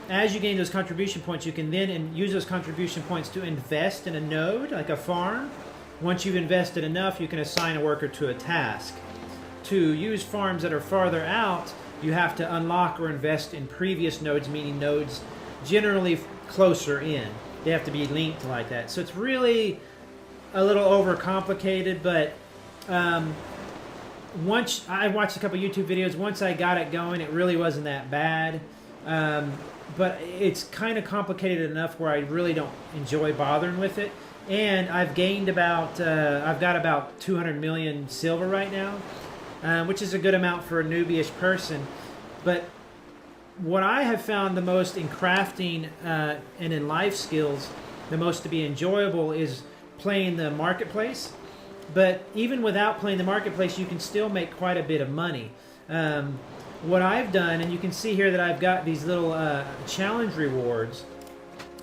As you gain those contribution points, you can then use those contribution points to invest in a node, like a farm. Once you've invested enough, you can assign a worker to a task. To use farms that are farther out, you have to unlock or invest in previous nodes, meaning nodes generally closer in. They have to be linked like that. So it's really a little overcomplicated, but once I watched a couple YouTube videos, once I got it going, it really wasn't that bad. But it's kind of complicated enough where I really don't enjoy bothering with it. And I've gained about, I've got about 200 million silver right now, which is a good amount for a newbie-ish person. But what I have found the most in crafting and in life skills, the most to be enjoyable is playing the marketplace. But even without playing the marketplace, you can still make quite a bit of money. What I've done, and you can see here that I've got these little challenge rewards.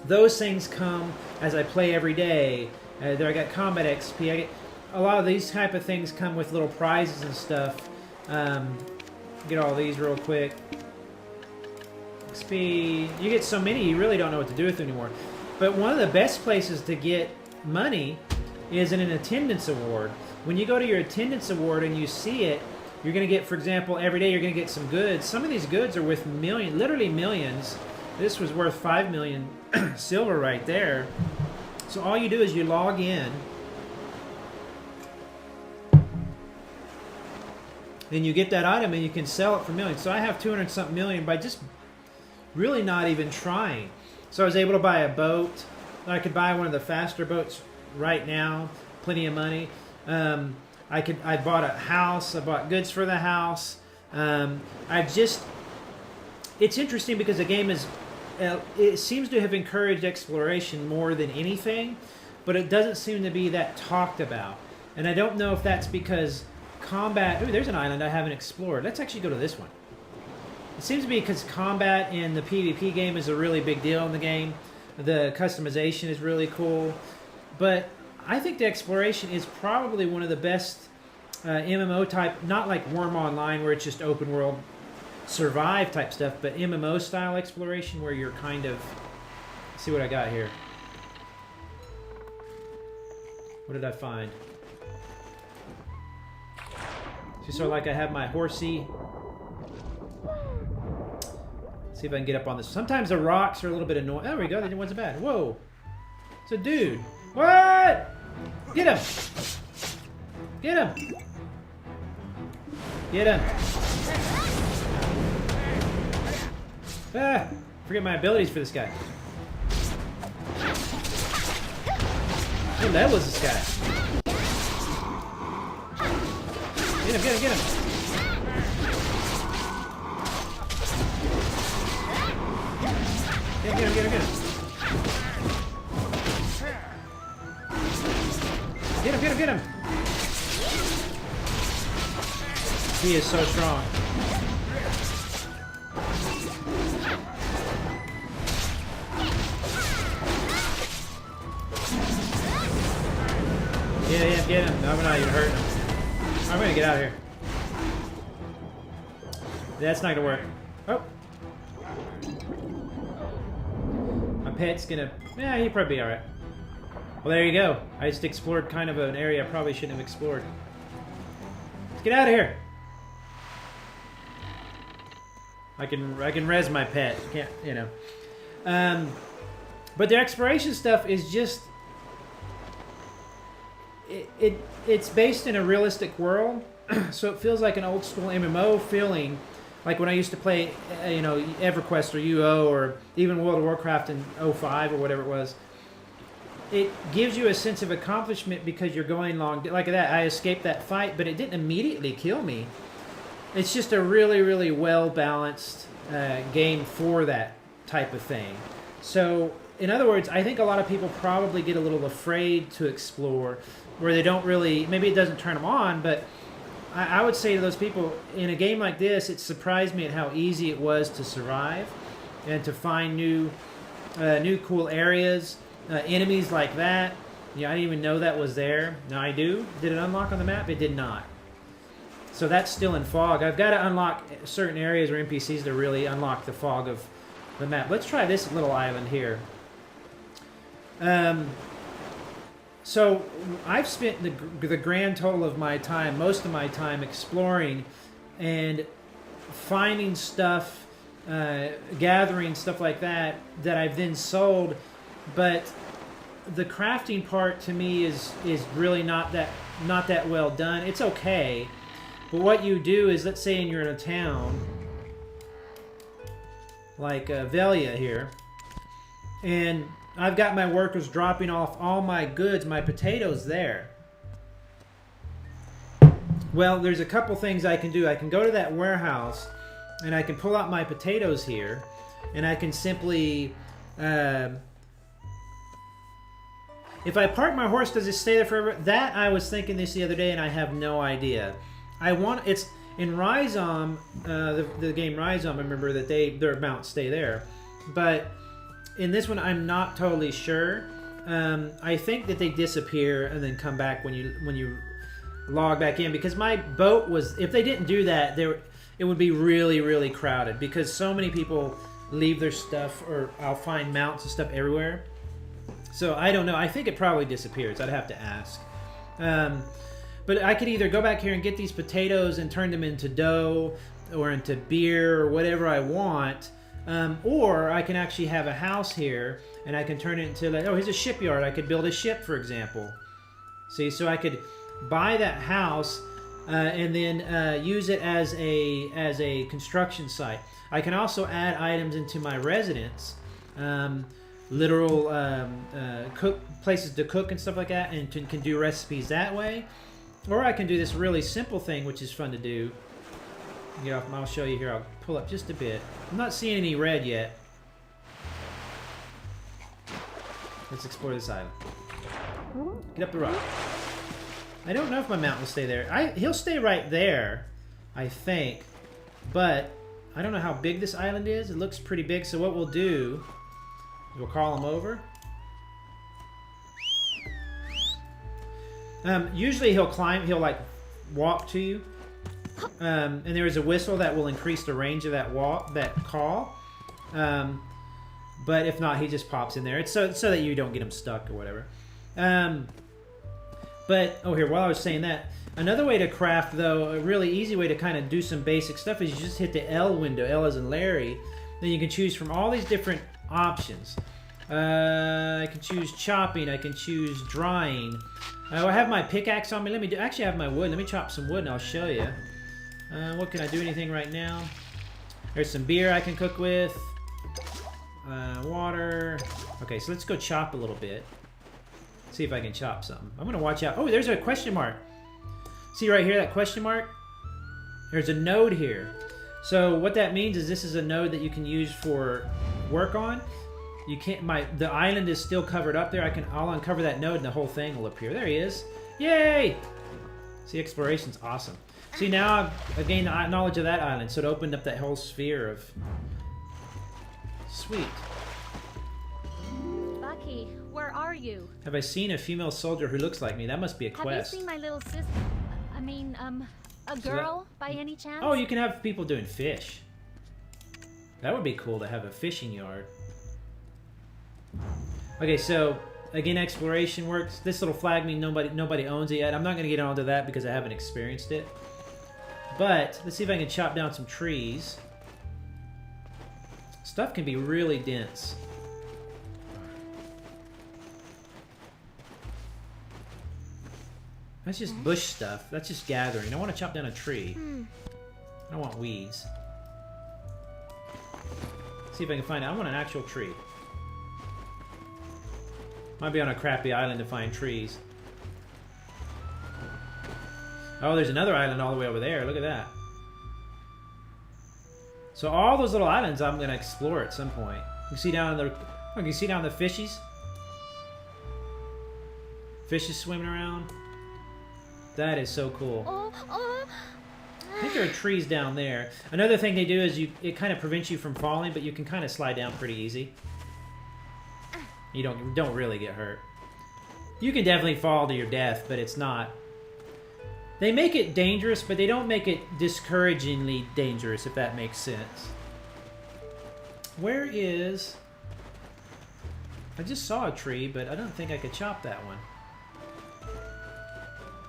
Those things come as I play every day. There I got combat XP. I get a lot of these type of things come with little prizes and stuff. Get all these real quick. XP. You get so many, you really don't know what to do with them anymore. But one of the best places to get money is in an attendance award. When you go to your attendance award and you see it, you're going to get, for example, every day you're going to get some goods. Some of these goods are worth millions, literally millions. This was worth 5 million silver right there. So all you do is you log in. Then you get that item and you can sell it for millions. So I have 200-something million by just really not even trying. So I was able to buy a boat. I could buy one of the faster boats right now. Plenty of money. I bought a house. I bought goods for the house. It's interesting because the game is, it seems to have encouraged exploration more than anything, but it doesn't seem to be that talked about. And I don't know if that's because combat, ooh, there's an island I haven't explored. Let's actually go to this one. It seems to be because combat in the PvP game is a really big deal in the game. The customization is really cool. But I think the exploration is probably one of the best MMO type, not like Worm Online where it's just open world survive type stuff, but MMO style exploration where you're kind of, let's see what I got here. What did I find? Just so like I have my horsey. Let's see if I can get up on this. Sometimes the rocks are a little bit annoying. There we go, that wasn't bad. Whoa. It's a dude. What? Get him! Get him! Get him! Ah! Forget my abilities for this guy. What level is this guy? Get him, get him, get him! Get him, get him, get him! Get him, get him, get him! He is so strong. Get him. No, I'm not even hurting him. I'm gonna get out of here. That's not gonna work. Oh. My pet's gonna... Yeah, he'll probably be alright. Well, there you go. I just explored kind of an area I probably shouldn't have explored. Let's get out of here. I can res my pet. Can't, you know. But the exploration stuff is just... It's based in a realistic world, so it feels like an old school MMO feeling, like when I used to play, you know, EverQuest or UO or even World of Warcraft in 05 or whatever it was. It gives you a sense of accomplishment because you're going long, like that. I escaped that fight, but it didn't immediately kill me. It's just a really, really well balanced game for that type of thing. So, in other words, I think a lot of people probably get a little afraid to explore, where they don't really, maybe it doesn't turn them on, but I would say to those people, in a game like this, it surprised me at how easy it was to survive and to find new cool areas, enemies like that. Yeah, I didn't even know that was there. Now I do. Did it unlock on the map? It did not. So that's still in fog. I've got to unlock certain areas or NPCs to really unlock the fog of the map. Let's try this little island here. So I've spent the grand total of my time, most of my time, exploring and finding stuff, gathering stuff like that I've then sold. But the crafting part to me is really not that well done. It's okay, but what you do is, let's say you're in a town like Velia here, and I've got my workers dropping off all my goods, my potatoes there. Well, there's a couple things I can do. I can go to that warehouse and I can pull out my potatoes here, and I can simply if I park my horse, does it stay there forever? That, I was thinking this the other day, and I have no idea. It's in Rhizome, the game Rhizome. I remember that their mounts stay there, but in this one, I'm not totally sure. I think that they disappear and then come back when you log back in, because my boat was. If they didn't do that, it would be really, really crowded, because so many people leave their stuff, or I'll find mounts and stuff everywhere. So I don't know. I think it probably disappears. I'd have to ask. But I could either go back here and get these potatoes and turn them into dough or into beer or whatever I want, or I can actually have a house here and I can turn it into, like, oh, here's a shipyard. I could build a ship, for example. See, so I could buy that house and then use it as a construction site. I can also add items into my residence. Literal places to cook and stuff like that, and can do recipes that way. Or I can do this really simple thing, which is fun to do. Get off. I'll show you here. I'll pull up just a bit. I'm not seeing any red yet. Let's explore this island. Get up the rock. I don't know if my mount will stay there. He'll stay right there, I think. But I don't know how big this island is. It looks pretty big. So what we'll do, we'll call him over. Usually he'll like walk to you. And there is a whistle that will increase the range of that call. But if not, he just pops in there. It's so that you don't get him stuck or whatever. But, here, while I was saying that, another way to craft, though, a really easy way to kind of do some basic stuff is you just hit the L window, L as in Larry. Then you can choose from all these different options. I can choose chopping. I can choose drying. I have my pickaxe on me. Actually, I have my wood. Let me chop some wood and I'll show you. What can I do? Anything right now? There's some beer I can cook with. Water. Okay, so let's go chop a little bit. See if I can chop something. I'm going to watch out. Oh, there's a question mark. See right here, that question mark? There's a node here. So what that means is this is a node that you can use for work on. You can't. The island is still covered up there. I'll uncover that node and the whole thing will appear. There he is. Yay! See, exploration's awesome. See, now I've gained knowledge of that island, so it opened up that whole sphere of. Sweet. Bucky, where are you? Have I seen a female soldier who looks like me? That must be a quest. Have you seen my little sister? I mean, a girl by any chance? Oh, you can have people doing fish. That would be cool to have a fishing yard. Okay, so again, exploration works. This little flag means nobody owns it yet. I'm not going to get onto that because I haven't experienced it. But let's see if I can chop down some trees. Stuff can be really dense. That's just bush stuff. That's just gathering. I want to chop down a tree. I don't want weeds. See if I can find it. I want an actual tree. Might be on a crappy island to find trees. Oh, there's another island all the way over there. Look at that. So all those little islands I'm going to explore at some point. You can see down the fishies? Fishes swimming around. That is so cool. I think there are trees down there. Another thing they do is it kind of prevents you from falling, but you can kind of slide down pretty easy. You don't really get hurt. You can definitely fall to your death, but it's not. They make it dangerous, but they don't make it discouragingly dangerous, if that makes sense. Where is... I just saw a tree, but I don't think I could chop that one.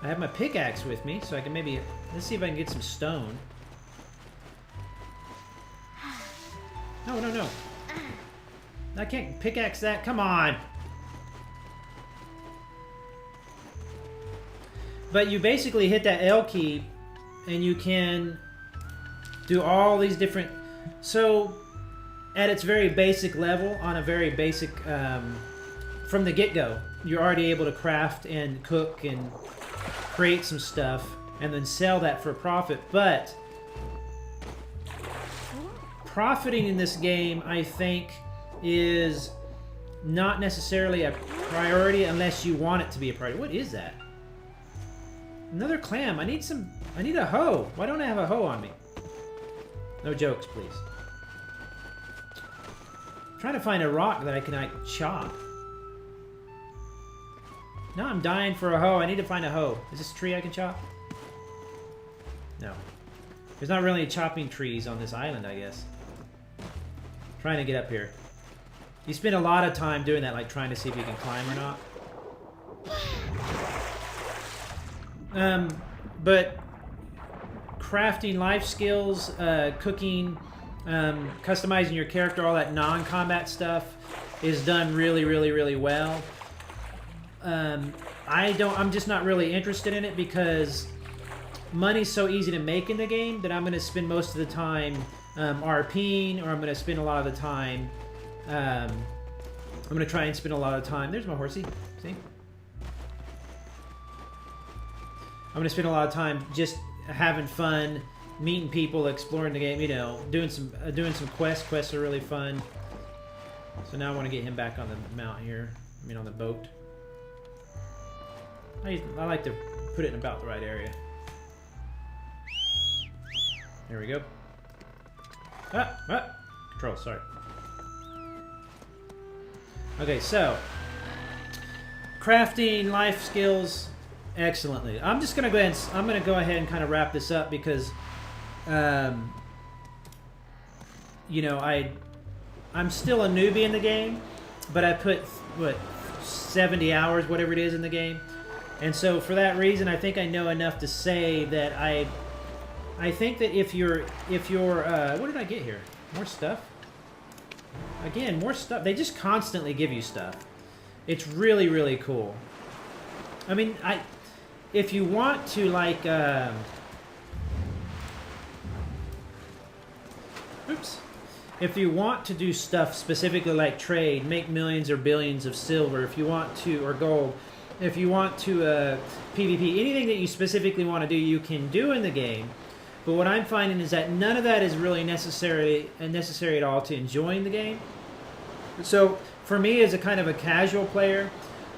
I have my pickaxe with me, so I can maybe... Let's see if I can get some stone. No, no, no. I can't pickaxe that. Come on! But you basically hit that L key, and you can do all these different... So, at its very basic level, on a very basic... from the get-go, you're already able to craft and cook and create some stuff, and then sell that for a profit. But profiting in this game, I think, is not necessarily a priority unless you want it to be a priority. What is that? Another clam. I need a hoe. Why don't I have a hoe on me? No jokes, please. I'm trying to find a rock that I can like chop. No, I'm dying for a hoe. I need to find a hoe. Is this a tree I can chop? No. There's not really chopping trees on this island, I guess. Trying to get up here. You spend a lot of time doing that, like trying to see if you can climb or not. But crafting life skills, cooking, customizing your character, all that non-combat stuff is done really, really, really well. I'm just not really interested in it because money's so easy to make in the game that I'm going to spend most of the time RPing, or I'm going to spend a lot of the time, I'm going to try and spend a lot of time, there's my horsey, see? I'm going to spend a lot of time just having fun, meeting people, exploring the game, you know, doing some quests. Quests are really fun. So now I want to get him back on the mount here, I mean on the boat. I like to put it in about the right area. There we go. Control, sorry. Okay, so crafting life skills excellently. I'm just gonna go ahead and I'm gonna go ahead and kind of wrap this up because, you know, I'm still a newbie in the game, but I put what 70 hours, whatever it is, in the game. And so for that reason, I think I know enough to say that I think that if you're what did I get here? More stuff? Again, more stuff. They just constantly give you stuff. It's really, really cool. I mean, if you want to like oops. If you want to do stuff specifically like trade, make millions or billions of silver, if you want to, or gold, if you want to PvP, anything that you specifically want to do, you can do in the game. But what I'm finding is that none of that is really necessary at all to enjoying the game. So for me, as a kind of a casual player,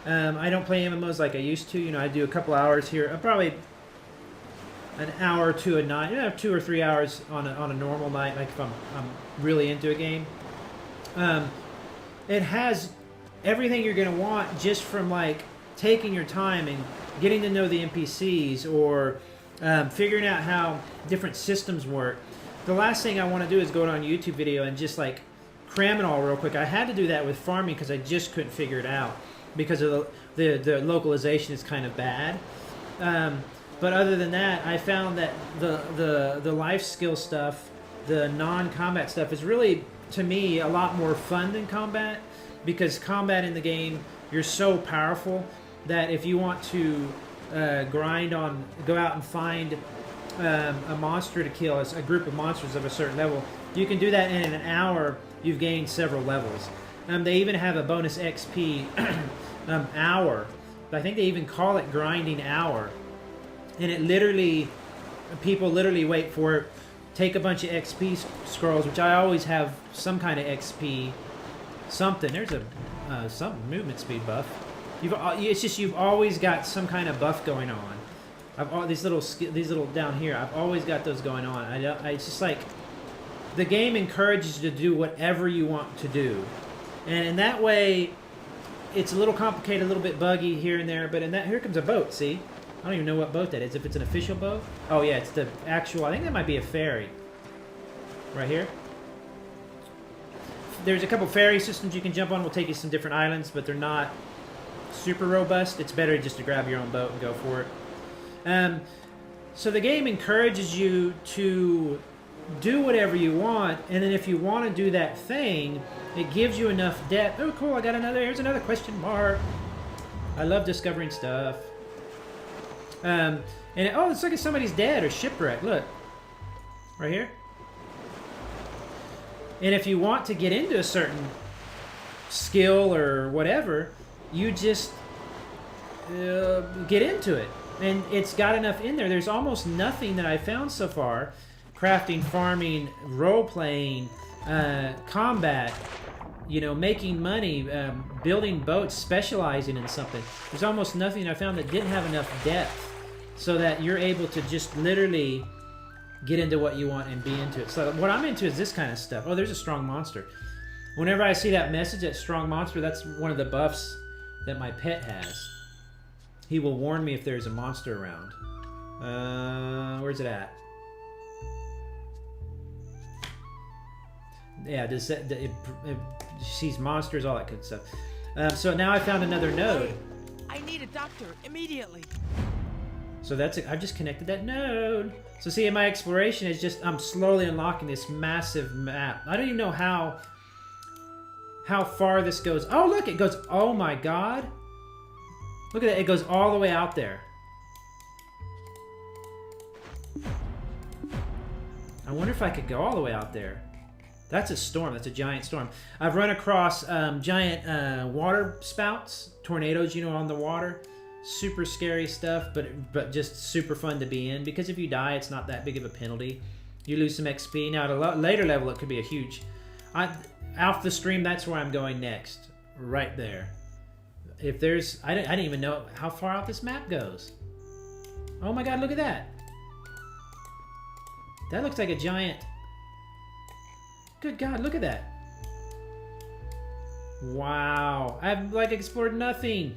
I don't play MMOs like I used to. You know, I do a couple hours here, probably an hour or two a night. You know, 2 or 3 hours on a normal night, like if I'm really into a game. It has everything you're going to want just from like taking your time and getting to know the NPCs, or figuring out how different systems work. The last thing I want to do is go on a YouTube video and just like cram it all real quick. I had to do that with farming because I just couldn't figure it out because of the localization is kind of bad. But other than that, I found that the life skill stuff, the non-combat stuff, is really, to me, a lot more fun than combat, because combat in the game, you're so powerful that if you want to go out and find a monster to kill, a group of monsters of a certain level, you can do that, and in an hour you've gained several levels. They even have a bonus XP hour. I think they even call it grinding hour, and it literally, people literally wait for it, take a bunch of XP scrolls, which I always have some kind of XP something. There's a some movement speed buff. It's just you've always got some kind of buff going on. These little down here, I've always got those going on. It's just like the game encourages you to do whatever you want to do, and in that way, it's a little complicated, a little bit buggy here and there. But here comes a boat. See, don't even know what boat that is. If it's an official boat. Oh yeah, it's the actual. I think that might be a ferry. Right here. There's a couple ferry systems you can jump on. Will take you to some different islands, but they're not super robust. It's better just to grab your own boat and go for it. So the game encourages you to do whatever you want, and then if you want to do that thing, it gives you enough depth. Oh, cool! I got another. Here's another question mark. I love discovering stuff. And oh, it's like somebody's dead or shipwrecked. Look, right here. And if you want to get into a certain skill or whatever, you just get into it. And it's got enough in there. There's almost nothing that I found so far. Crafting, farming, role-playing, combat, you know, making money, building boats, specializing in something. There's almost nothing I found that didn't have enough depth so that you're able to just literally get into what you want and be into it. So what I'm into is this kind of stuff. Oh, there's a strong monster. Whenever I see that message, that strong monster, that's one of the buffs that my pet has. He will warn me if there's a monster around. Where's it at? Yeah, it sees monsters, all that good stuff. So now I found another node. I need a doctor immediately. So that's it. I've just connected that node. So see, in my exploration, it's just I'm slowly unlocking this massive map. I don't even know how far this goes. Oh, look, it goes. Oh my God! Look at that. It goes all the way out there. I wonder if I could go all the way out there. That's a storm. That's a giant storm. I've run across giant water spouts, tornadoes, you know, on the water. Super scary stuff, but just super fun to be in, because if you die, it's not that big of a penalty. You lose some XP. Now, at a later level, it could be a huge... Off the stream, that's where I'm going next. Right there. If there's... I didn't even know how far out this map goes. Oh my God, look at that. That looks like a giant... Good God, look at that. Wow. I've, like, explored nothing.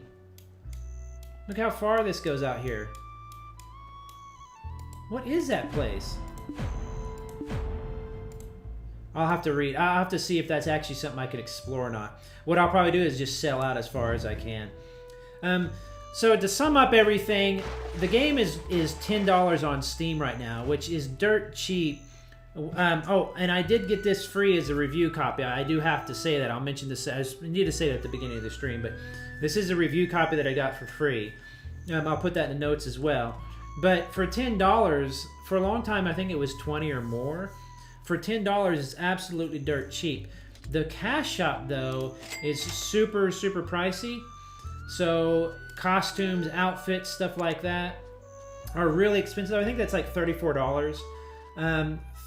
Look how far this goes out here. What is that place? I'll have to read. I'll have to see if that's actually something I could explore or not. What I'll probably do is just sell out as far as I can. So to sum up everything, the game is $10 on Steam right now, which is dirt cheap. Oh, and I did get this free as a review copy. I do have to say that. I'll mention this. I need to say that at the beginning of the stream, but this is a review copy that I got for free. I'll put that in the notes as well. But for $10, for a long time, I think it was $20 or more. For $10, it's absolutely dirt cheap. The cash shop, though, is super, super pricey. So costumes, outfits, stuff like that are really expensive. I think that's like $34.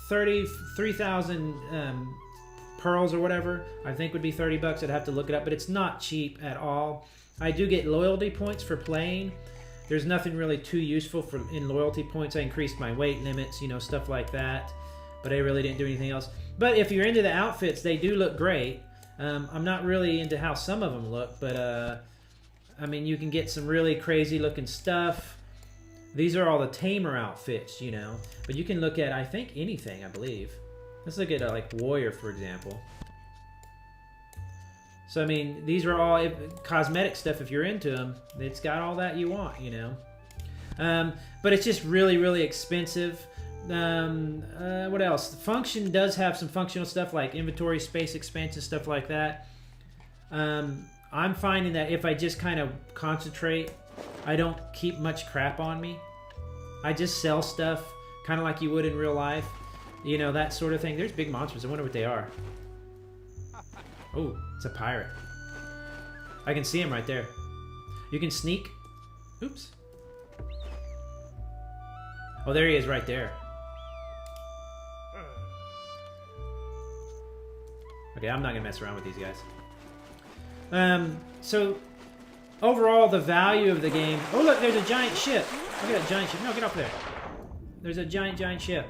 3,000 pearls or whatever, I think would be 30 bucks. I'd have to look it up, but it's not cheap at all. I do get loyalty points for playing. There's nothing really too useful in loyalty points. I increased my weight limits, you know, stuff like that, but I really didn't do anything else. But if you're into the outfits, they do look great. I'm not really into how some of them look, but I mean, you can get some really crazy looking stuff. These are all the tamer outfits, you know, but you can look at, I think, anything, I believe. Let's look at like warrior, for example. So, I mean, these are all cosmetic stuff. If you're into them, it's got all that you want, you know. But it's just really, really expensive. What else? Function does have some functional stuff like inventory, space expansion, stuff like that. I'm finding that if I just kind of concentrate, I don't keep much crap on me. I just sell stuff kind of like you would in real life. You know, that sort of thing. There's big monsters. I wonder what they are. Oh, it's a pirate. I can see him right there. You can sneak. Oops. Oh, there he is right there. Okay, I'm not going to mess around with these guys. So, overall, the value of the game... Oh, look, there's a giant ship. Look at that giant ship. No, get off there. There's a giant, giant ship.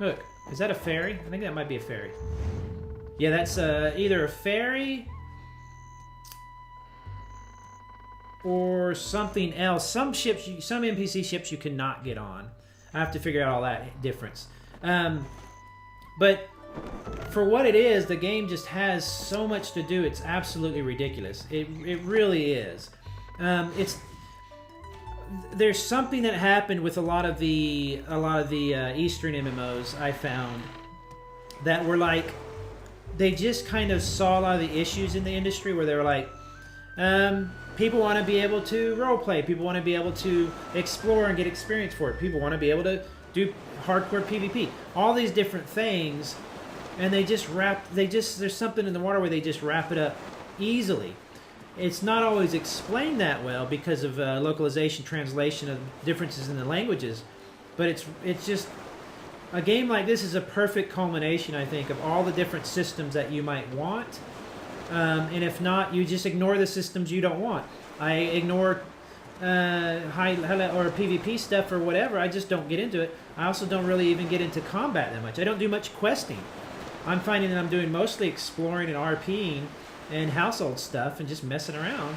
Look, is that a ferry? I think that might be a ferry. Yeah, that's either a ferry... or something else. Some ships, some NPC ships you cannot get on. I have to figure out all that difference. But for what it is, the game just has so much to do. It's absolutely ridiculous. It really is. There's something that happened with a lot of the Eastern MMOs I found that were like, they just kind of saw a lot of the issues in the industry where they were like, people want to be able to roleplay, people want to be able to explore and get experience for it, people want to be able to do hardcore PvP, all these different things, and there's something in the water where they just wrap it up easily. It's not always explained that well because of localization, translation of differences in the languages, but it's just, a game like this is a perfect culmination, I think, of all the different systems that you might want. And if not, you just ignore the systems you don't want. I ignore high or PvP stuff or whatever. I just don't get into it. I also don't really even get into combat that much. I don't do much questing. I'm finding that I'm doing mostly exploring and RPing and household stuff and just messing around.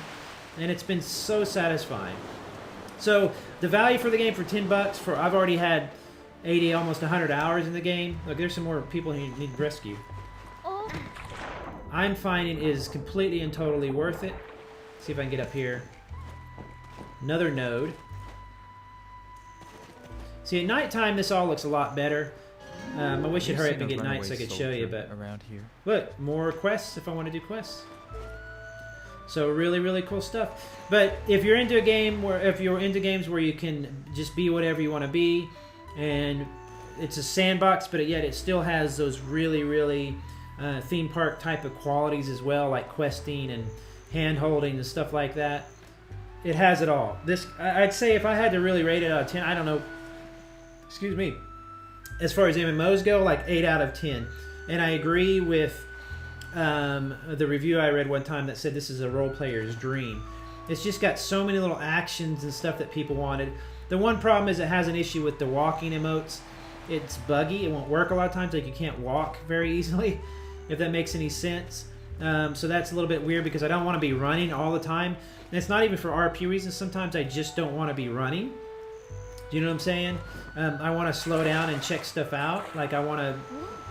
And it's been so satisfying. So the value for the game for $10 I've already had 80, almost 100 hours in the game. Look, there's some more people who need rescue. Oh. I'm finding is completely and totally worth it. See if I can get up here. Another node. See, at nighttime, this all looks a lot better. I wish it'd hurry up and get night so I could show you, but around here. Look, more quests if I want to do quests. So really, really cool stuff. But if you're into a game if you're into games where you can just be whatever you want to be, and it's a sandbox, but yet it still has those really, really theme park type of qualities as well, like questing and hand holding and stuff like that. It has it all. This, I'd say, if I had to really rate it out of 10, I don't know. Excuse me. As far as MMOs go, like 8 out of 10. And I agree with the review I read one time that said this is a role player's dream. It's just got so many little actions and stuff that people wanted. The one problem is it has an issue with the walking emotes. It's buggy. It won't work a lot of times. Like, you can't walk very easily, if that makes any sense. So that's a little bit weird because I don't want to be running all the time. And it's not even for RP reasons. Sometimes I just don't want to be running. Do you know what I'm saying? I want to slow down and check stuff out. Like, I want to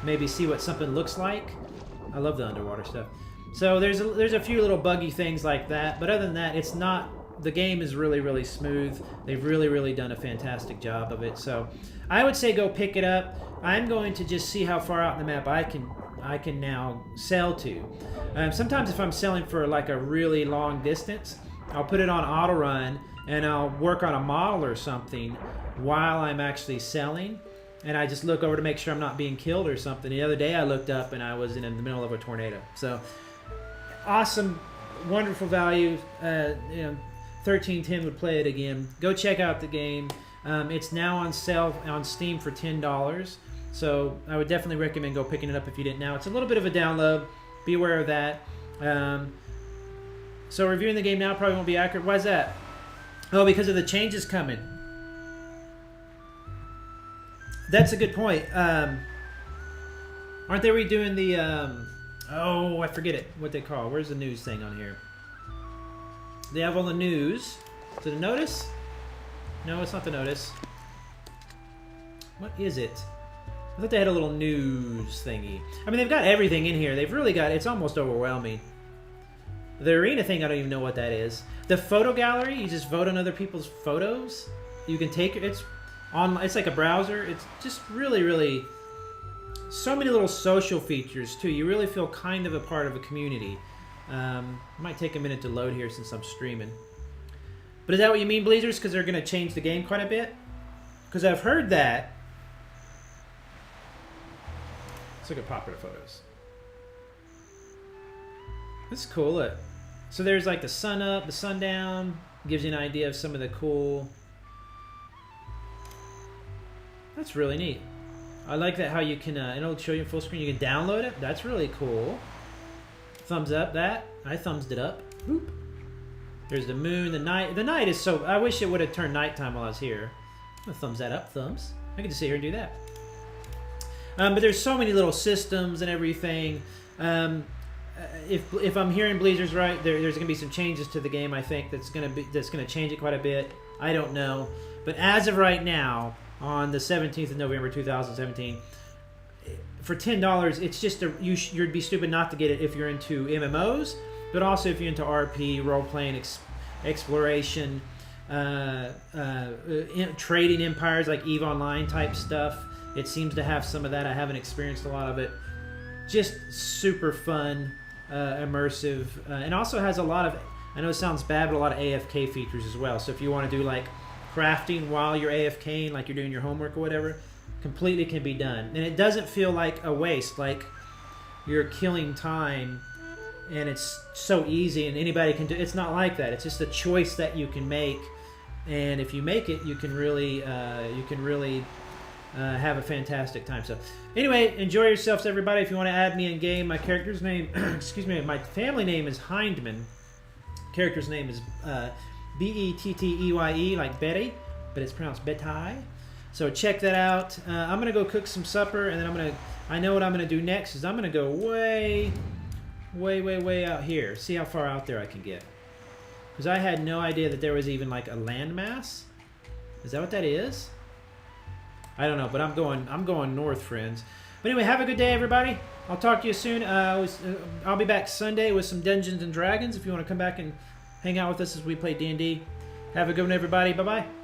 maybe see what something looks like. I love the underwater stuff. So there's a few little buggy things like that. But other than that, it's not... The game is really, really smooth. They've really, really done a fantastic job of it. So I would say go pick it up. I'm going to just see how far out in the map I can now sell to. Sometimes if I'm selling for like a really long distance, I'll put it on auto run and I'll work on a model or something while I'm actually selling. And I just look over to make sure I'm not being killed or something. The other day I looked up and I was in the middle of a tornado. So awesome, wonderful value. 1310 would play it again. Go check out the game. It's now on sale on Steam for $10. So I would definitely recommend go picking it up if you didn't now. It's a little bit of a download. Be aware of that. So reviewing the game now probably won't be accurate. Why is that? Oh, because of the changes coming. That's a good point. Aren't they redoing the... oh, I forget it. What they call. Where's the news thing on here? They have all the news. Is it a notice? No, it's not the notice. What is it? I thought they had a little news thingy. I mean, they've got everything in here. They've really got... It's almost overwhelming. The arena thing, I don't even know what that is. The photo gallery, you just vote on other people's photos. You can take... It's like a browser. It's just really, really... So many little social features, too. You really feel kind of a part of a community. It might take a minute to load here since I'm streaming. But is that what you mean, Bleezers? Because they're going to change the game quite a bit? Because I've heard that. Let's look at popular photos. This is cool. Look. So there's like the sun up, the sundown. Gives you an idea of some of the cool... That's really neat. I like that how you can... it'll show you in full screen. You can download it. That's really cool. Thumbs up that. I thumbsed it up. Boop. There's the moon, the night. The night is so... I wish it would have turned nighttime while I was here. I'm gonna thumbs that up. Thumbs. I can just sit here and do that. But there's so many little systems and everything. if I'm hearing Bleezer's right, there's gonna be some changes to the game. I think that's gonna change it quite a bit. I don't know, but as of right now, on the 17th of November 2017, for $10, it's just you'd be stupid not to get it if you're into MMOs, but also if you're into RP, role playing, exploration, trading empires like EVE Online type stuff. It seems to have some of that. I haven't experienced a lot of it. Just super fun, immersive, and also has a lot of, I know it sounds bad, but a lot of AFK features as well. So if you want to do like crafting while you're AFKing, like you're doing your homework or whatever, completely can be done. And it doesn't feel like a waste, like you're killing time and it's so easy and anybody can do. It's not like that. It's just a choice that you can make, and if you make it, you can really have a fantastic time. So anyway, enjoy yourselves, everybody. If you want to add me in game, my character's name, excuse me, my family name is Hindman. Character's name is Betteye, like Betty, but it's pronounced Betty. So check that out. I'm gonna go cook some supper, and then I know what I'm gonna do next is I'm gonna go way out here. See how far out there I can get. Because I had no idea that there was even like a landmass. Is that what that is? I don't know, but I'm going north, friends. But anyway, have a good day, everybody. I'll talk to you soon. I'll be back Sunday with some Dungeons and Dragons if you want to come back and hang out with us as we play D&D. Have a good one, everybody. Bye-bye.